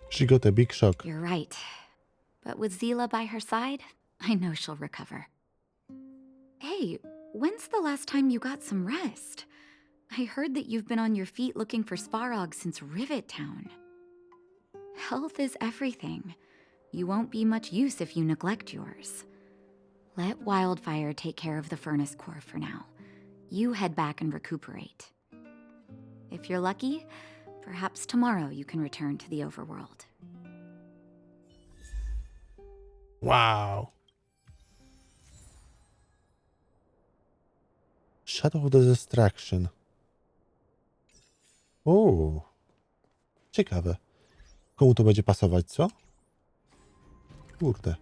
She got a big shock. You're right. But with Seele by her side, I know she'll recover. Hey, when's the last time you got some rest? I heard that you've been on your feet looking for Svarog since Rivet Town. Health is everything. You won't be much use if you neglect yours. Let Wildfire take care of the furnace core for now. You head back and recuperate. If you're lucky, perhaps tomorrow you can return to the overworld. Wow. Shadow of the Destruction. O, ciekawe. Komu to będzie pasować, co? Kurde.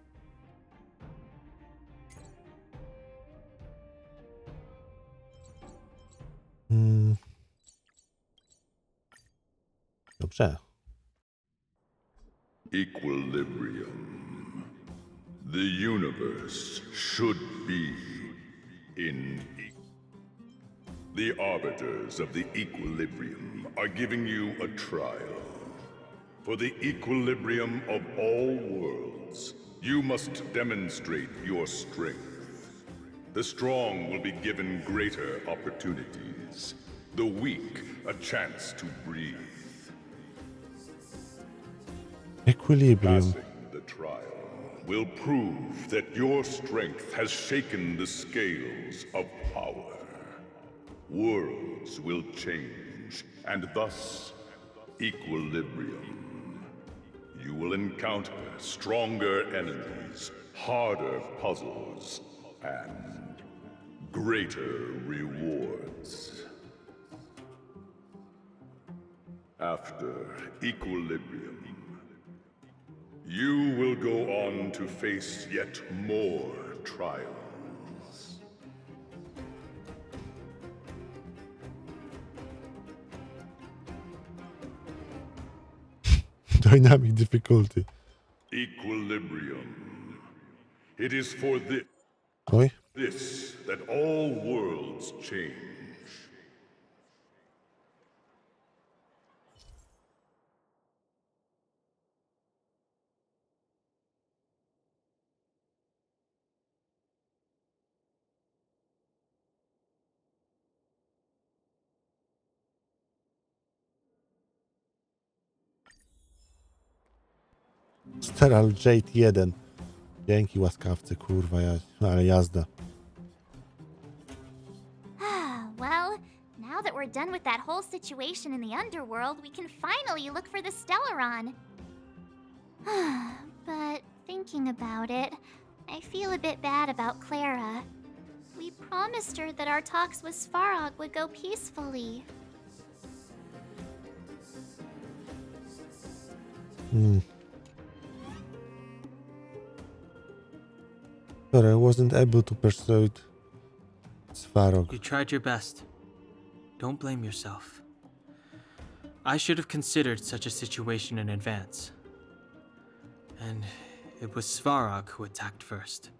Dobrze. Equilibrium. The universe should be in. The arbiters of the equilibrium are giving you a trial. For the equilibrium of all worlds, you must demonstrate your strength. The strong will be given greater opportunities. The weak a chance to breathe. Equilibrium. Passing the trial will prove that your strength has shaken the scales of power. Worlds will change, and thus equilibrium. You will encounter stronger enemies, harder puzzles, and greater rewards. After equilibrium, you will go on to face yet more trials. Dynamic difficulty. Equilibrium. It is for Oj. this that all worlds change. Steral Jade 1. Dzięki łaskawcy, kurwa, ale jazda. Well, now that we're done with that whole situation in the underworld, we can finally look for the Stellaron. But thinking about it, I feel a bit bad about Clara. We promised her that our talks with 𝗏𝗏 would go peacefully. But I wasn't able to persuade 𝗏𝗏. You tried your best. Don't blame yourself. I should have considered such a situation in advance. And it was 𝗏𝗏 who attacked first.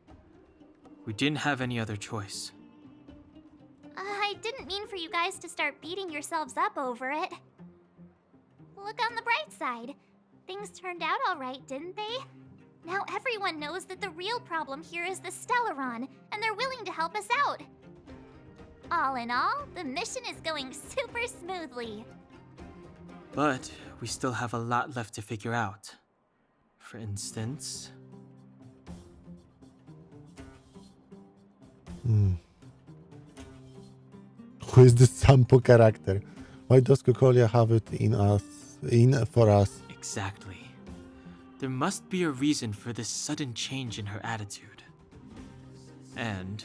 We didn't have any other choice. I didn't mean for you guys to start beating yourselves up over it. Look on the bright side. Things turned out all right, didn't they? Now everyone knows that the real problem here is the Stellaron, and they're willing to help us out. All in all, the mission is going super smoothly. But we still have a lot left to figure out. For instance... Who is this Sampo character? Why does 𝗏𝗏𝗏 have it in for us? Exactly. There must be a reason for this sudden change in her attitude. And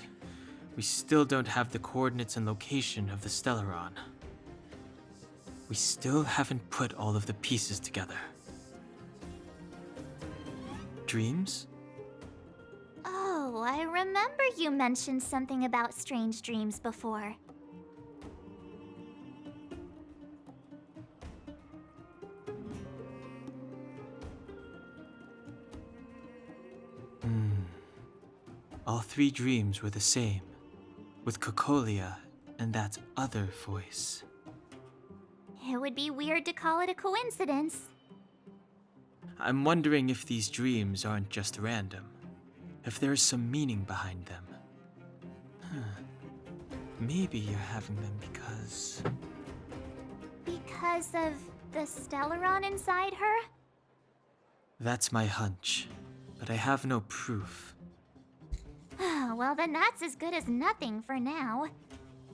we still don't have the coordinates and location of the Stellaron. We still haven't put all of the pieces together. Dreams? Oh, I remember you mentioned something about strange dreams before. All three dreams were the same, with 𝗏𝗏𝗏 and that other voice. It would be weird to call it a coincidence. I'm wondering if these dreams aren't just random, if there's some meaning behind them. Maybe you're having them because... Because of the Stellaron inside her? That's my hunch, but I have no proof. Well, then that's as good as nothing for now.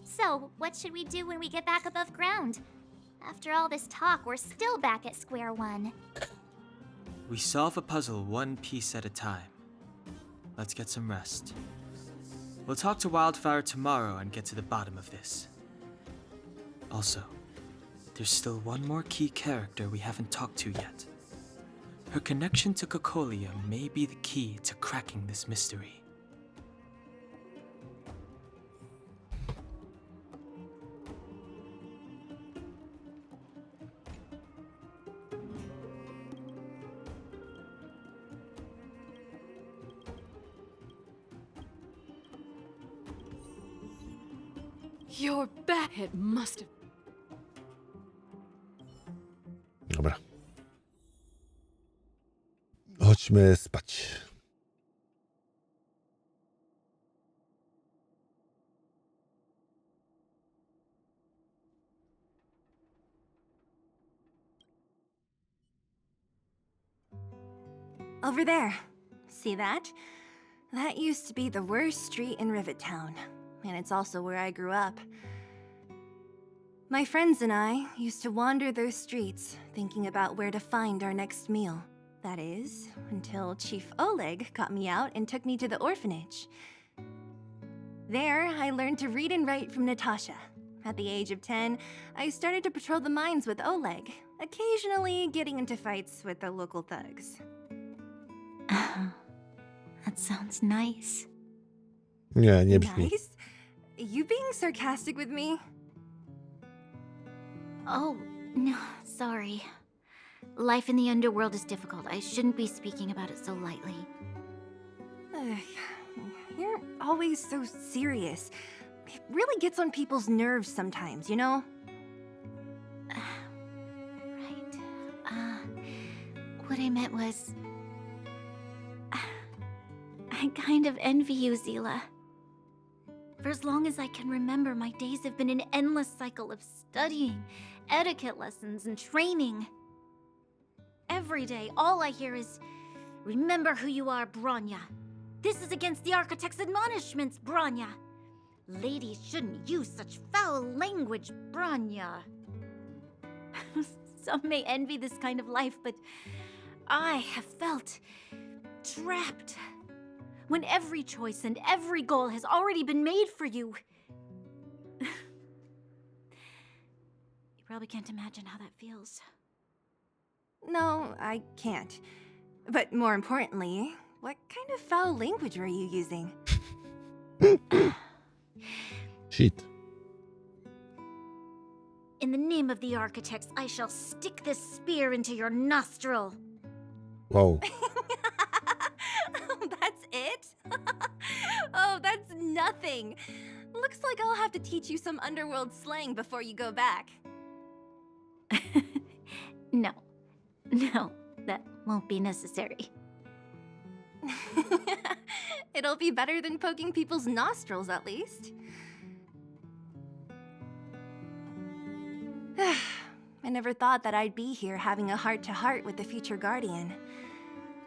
So, what should we do when we get back above ground? After all this talk, we're still back at square one. We solve a puzzle one piece at a time. Let's get some rest. We'll talk to 𝗏𝗏𝗏 tomorrow and get to the bottom of this. Also, there's still one more key character we haven't talked to yet. Her connection to 𝗏𝗏𝗏 may be the key to cracking this mystery. You're back. It must have. Dobra. Chodźmy spać. Over there. See that? That used to be the worst street in Rivet Town, and it's also where I grew up. My friends and I used to wander those streets, thinking about where to find our next meal. That is, until Chief Oleg got me out and took me to the orphanage. There, I learned to read and write from Natasha. At the age of 10, I started to patrol the mines with Oleg, occasionally getting into fights with the local thugs. That sounds nice. Nie, nie brzmi. Nice? You being sarcastic with me? Oh, no, sorry. Life in the underworld is difficult. I shouldn't be speaking about it so lightly. You're always so serious. It really gets on people's nerves sometimes, you know? Right. What I meant was... I kind of envy you, 𝗤𝗏. For as long as I can remember, my days have been an endless cycle of studying, etiquette lessons, and training. Every day, all I hear is, remember who you are, Bronya. This is against the architect's admonishments, Bronya. Ladies shouldn't use such foul language, Bronya. Some may envy this kind of life, but I have felt trapped. When every choice and every goal has already been made for you. You probably can't imagine how that feels. No, I can't. But more importantly, what kind of foul language were you using? Shit. In the name of the architects, I shall stick this spear into your nostril. Wow. That's it? Oh, that's nothing. Looks like I'll have to teach you some underworld slang before you go back. No, that won't be necessary. It'll be better than poking people's nostrils, at least. I never thought that I'd be here having a heart-to-heart with the future guardian.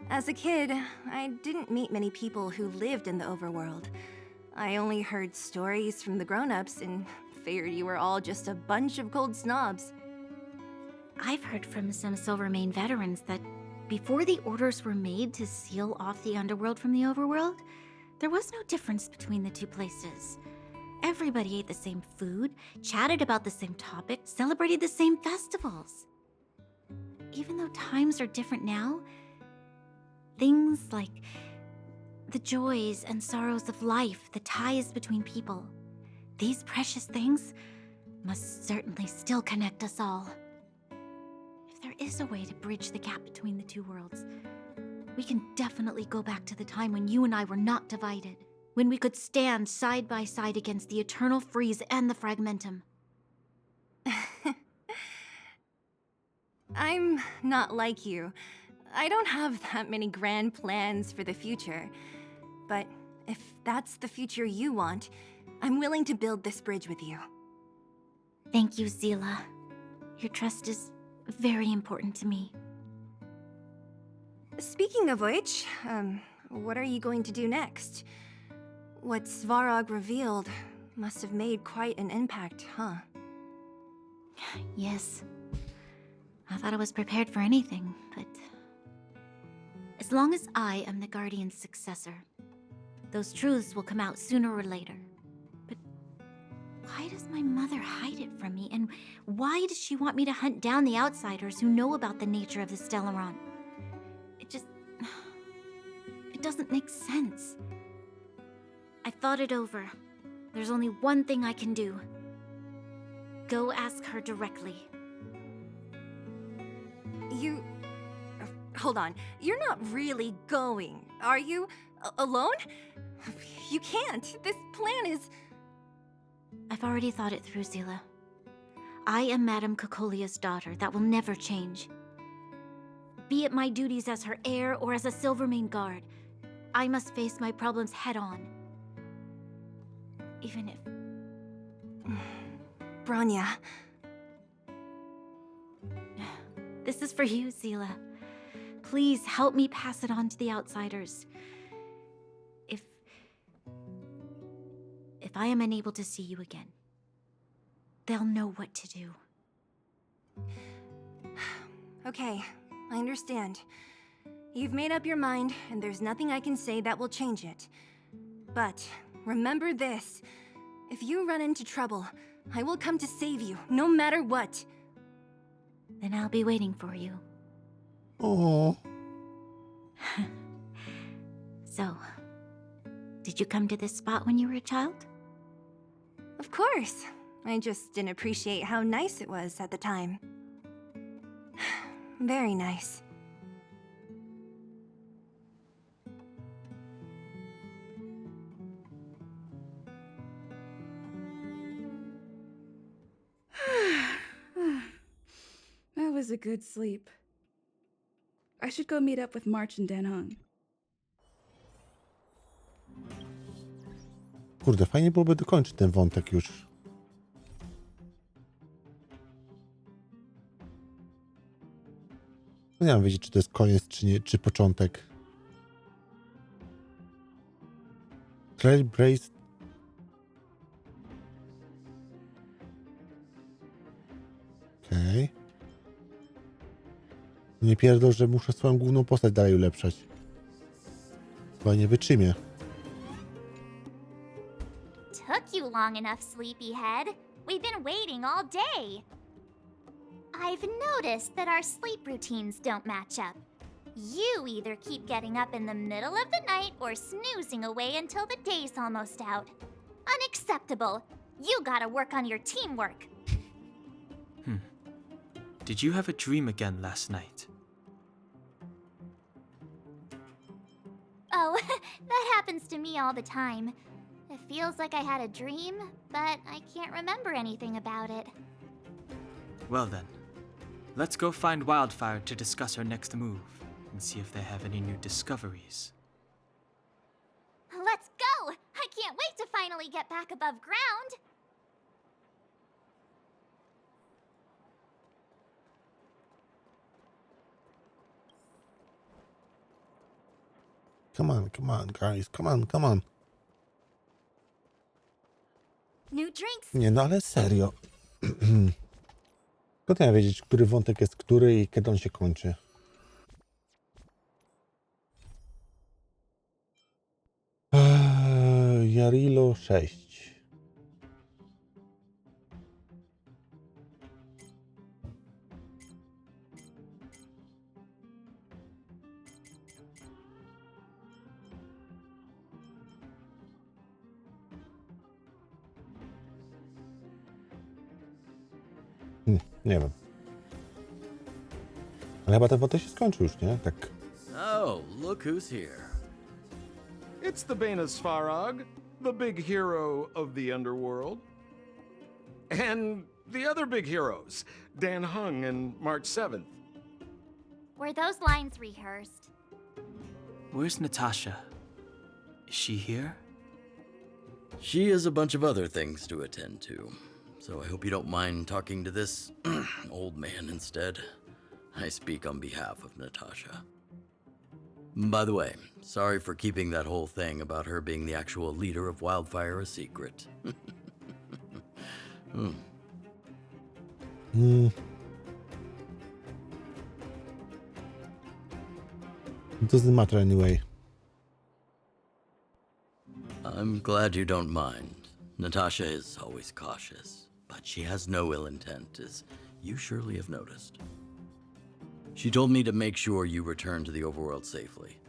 As a kid, I didn't meet many people who lived in the overworld. I only heard stories from the grown-ups and figured you were all just a bunch of cold snobs. I've heard from some Silvermane veterans that before the orders were made to seal off the underworld from the overworld, there was no difference between the two places. Everybody ate the same food, chatted about the same topics, celebrated the same festivals. Even though times are different now, things like the joys and sorrows of life, the ties between people, these precious things must certainly still connect us all. If there is a way to bridge the gap between the two worlds, we can definitely go back to the time when you and I were not divided, when we could stand side by side against the eternal freeze and the fragmentum. I'm not like you. I don't have that many grand plans for the future. But if that's the future you want, I'm willing to build this bridge with you. Thank you, 𝗤𝗏. Your trust is very important to me. Speaking of which, what are you going to do next? What 𝗏𝗏 revealed must have made quite an impact, huh? Yes. I thought I was prepared for anything, but... as long as I am the Guardian's successor, those truths will come out sooner or later. But why does my mother hide it from me? And why does she want me to hunt down the outsiders who know about the nature of the Stellaron? It doesn't make sense. I thought it over. There's only one thing I can do. Go ask her directly. You... hold on. You're not really going, are you? Alone? You can't. This plan is... I've I've already thought it through, 𝗠𝐵. I am Madame 𝗏𝗏𝗏's daughter. That will never change. Be it my duties as her heir or as a Silvermane guard, I must face my problems head-on. Even if... Bronya. This is for you, 𝗠𝐵. Please help me pass it on to the outsiders. If I am unable to see you again, they'll know what to do. Okay, I understand. You've made up your mind, and there's nothing I can say that will change it. But remember this. If you run into trouble, I will come to save you, no matter what. Then I'll be waiting for you. Oh. So, did you come to this spot when you were a child? Of course. I just didn't appreciate how nice it was at the time. Very nice. That was a good sleep. I should go meet up with March and Dan-hung. Kurde, fajnie byłoby dokończyć ten wątek już. Nie mam wiedzieć, czy to jest koniec, czy nie, czy początek. Trailblaze. Okej. Nie pierdol, że muszę swoją główną postać dalej ulepszać. Chyba nie wytrzymię. Took you long enough, sleepyhead. We've been waiting all day. I've noticed that our sleep routines don't match up. You either keep getting up in the middle of the night or snoozing away until the day's almost out. Unacceptable. You gotta work on your teamwork. Did you have a dream again last night? Oh, that happens to me all the time. It feels like I had a dream, but I can't remember anything about it. Well then, let's go find 𝗏𝗏𝗏 to discuss our next move and see if they have any new discoveries. Let's go! I can't wait to finally get back above ground! Come on, guys, come on. New drinks. Nie, no ale serio. Skąd ja wiedzieć, który wątek jest który i kiedy on się kończy? Jarilo 6. Nie wiem. Ale chyba ten wątek się skończył już, nie? Tak. Oh, look who's here. It's the Bane of 𝗏𝗏𝗏, the big hero of the underworld. And the other big heroes, Dan-hung and March 7th. Were those lines rehearsed? Where's Natasha? Is she here? She has a bunch of other things to attend to, so I hope you don't mind talking to this old man instead. I speak on behalf of Natasha. By the way, sorry for keeping that whole thing about her being the actual leader of 𝗏𝗏𝗏 a secret. It doesn't matter anyway. I'm glad you don't mind. Natasha is always cautious, but she has no ill intent, as you surely have noticed. She told me to make sure you return to the overworld safely.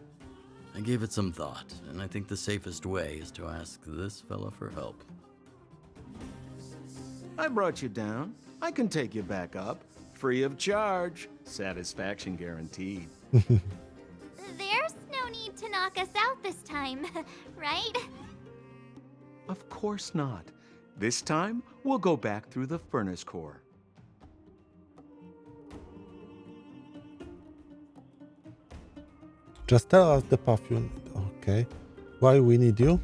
I gave it some thought, and I think the safest way is to ask this fella for help. I brought you down. I can take you back up, free of charge. Satisfaction guaranteed. There's no need to knock us out this time, right? Of course not. This time, we'll go back through the furnace core. Just tell us the path you need. Okay. Why we need you?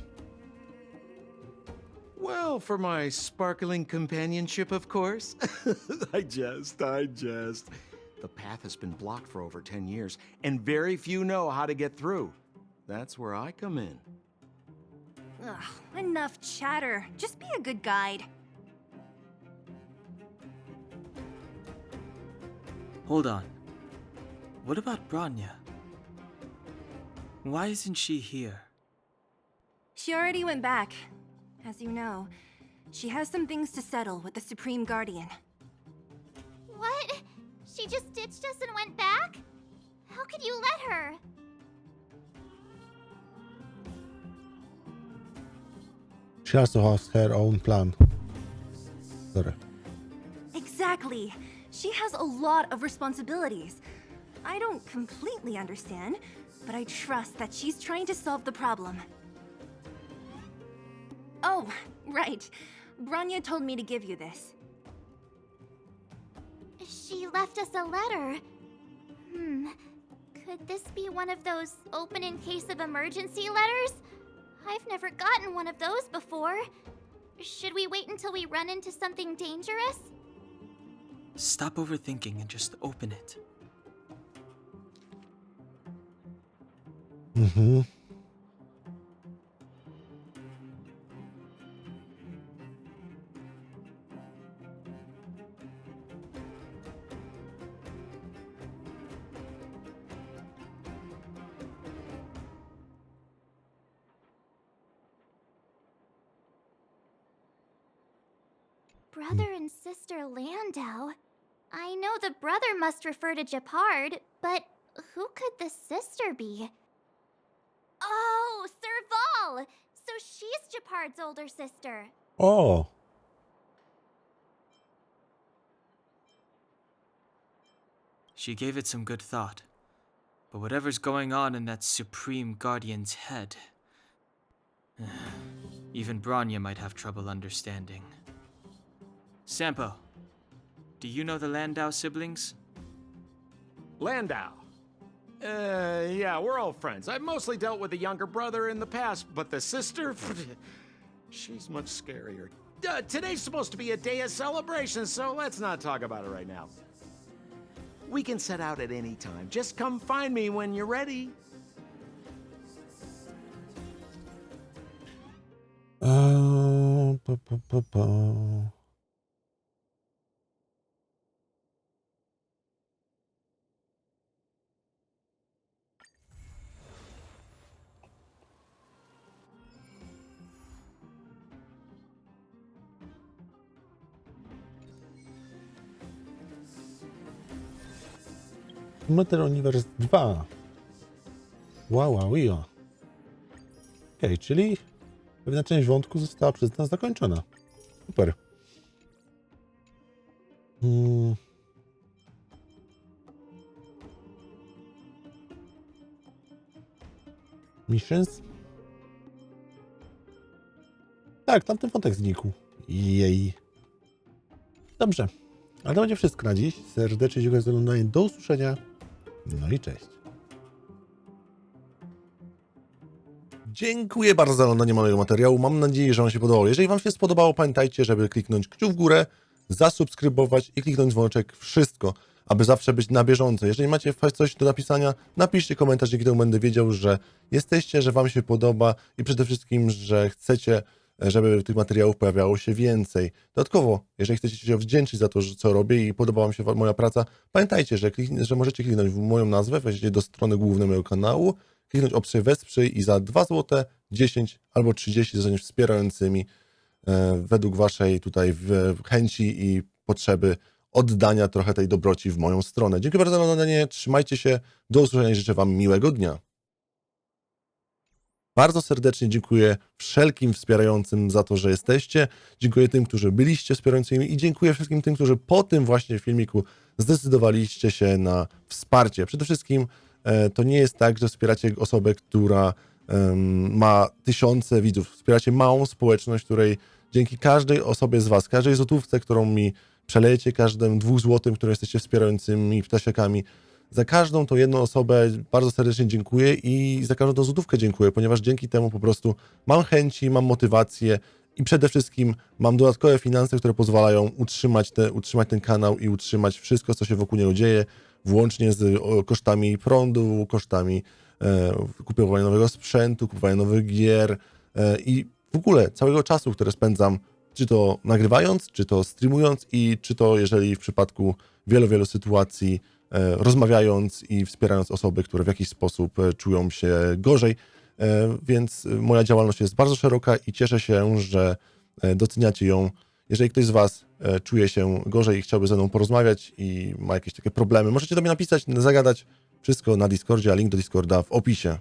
Well, for my sparkling companionship, of course. I jest. The path has been blocked for over 10 years, and very few know how to get through. That's where I come in. Ugh, enough chatter. Just be a good guide. Hold on. What about Bronya? Why isn't she here? She already went back. As you know, she has some things to settle with the Supreme Guardian. What? She just ditched us and went back? How could you let her? She also has her own plan. Sorry. Exactly. She has a lot of responsibilities. I don't completely understand, but I trust that she's trying to solve the problem. Oh, right. Bronya told me to give you this. She left us a letter. Could this be one of those open in case of emergency letters? I've never gotten one of those before. Should we wait until we run into something dangerous? Stop overthinking and just open it. Mhm. Brother and sister Landau. I know the brother must refer to 𝗏𝗏𝗏, but who could the sister be? Oh, 𝗏𝗏𝗏! So she's 𝗏𝗏𝗏's older sister. Oh. She gave it some good thought. But whatever's going on in that Supreme Guardian's head, even Bronya might have trouble understanding. Sampo, do you know the Landau siblings? Landau. Yeah, we're all friends. I've mostly dealt with the younger brother in the past, but the sister, she's much scarier. Today's supposed to be a day of celebration, so let's not talk about it right now. We can set out at any time. Just come find me when you're ready. Meter Universe 2. Wow. Okej, czyli pewna część wątku została przez nas zakończona. Super. Missions? Tak, tamten wątek znikł. Jej. Dobrze. Ale to będzie wszystko na dziś. Serdecznie dziękuję za oglądanie. Do usłyszenia. No i cześć. Dziękuję bardzo za oglądanie mojego materiału. Mam nadzieję, że Wam się podobało. Jeżeli Wam się spodobało, pamiętajcie, żeby kliknąć kciuk w górę, zasubskrybować i kliknąć dzwoneczek. Wszystko, aby zawsze być na bieżąco. Jeżeli macie coś do napisania, napiszcie komentarz, dzięki temu będę wiedział, że jesteście, że Wam się podoba i przede wszystkim, że chcecie, żeby tych materiałów pojawiało się więcej. Dodatkowo, jeżeli chcecie się wdzięczyć za to, co robię i podoba Wam się moja praca, pamiętajcie, że możecie kliknąć w moją nazwę, wejdziecie do strony głównej mojego kanału, kliknąć opcję wesprzyj i za 2 zł, 10 albo 30 zostaniesz wspierającymi według Waszej tutaj chęci i potrzeby oddania trochę tej dobroci w moją stronę. Dziękuję bardzo za oglądanie, trzymajcie się, do usłyszenia i życzę Wam miłego dnia. Bardzo serdecznie dziękuję wszelkim wspierającym za to, że jesteście. Dziękuję tym, którzy byliście wspierającymi i dziękuję wszystkim tym, którzy po tym właśnie filmiku zdecydowaliście się na wsparcie. Przede wszystkim to nie jest tak, że wspieracie osobę, która ma tysiące widzów. Wspieracie małą społeczność, której Dzięki każdej osobie z was, każdej złotówce, którą mi przelejecie, każdym 2 złotym, które jesteście wspierającymi ptasiakami, za każdą tą jedną osobę bardzo serdecznie dziękuję i za każdą tą złotówkę dziękuję, ponieważ dzięki temu po prostu mam chęci, mam motywację i przede wszystkim mam dodatkowe finanse, które pozwalają utrzymać ten kanał i utrzymać wszystko, co się wokół niego dzieje, włącznie z kosztami prądu, kosztami kupowania nowego sprzętu, kupowania nowych gier i w ogóle całego czasu, które spędzam, czy to nagrywając, czy to streamując i czy to, jeżeli w przypadku wielu sytuacji rozmawiając i wspierając osoby, które w jakiś sposób czują się gorzej. Więc moja działalność jest bardzo szeroka i cieszę się, że doceniacie ją. Jeżeli ktoś z was czuje się gorzej i chciałby ze mną porozmawiać i ma jakieś takie problemy, możecie do mnie napisać, zagadać. Wszystko na Discordzie, a link do Discorda w opisie.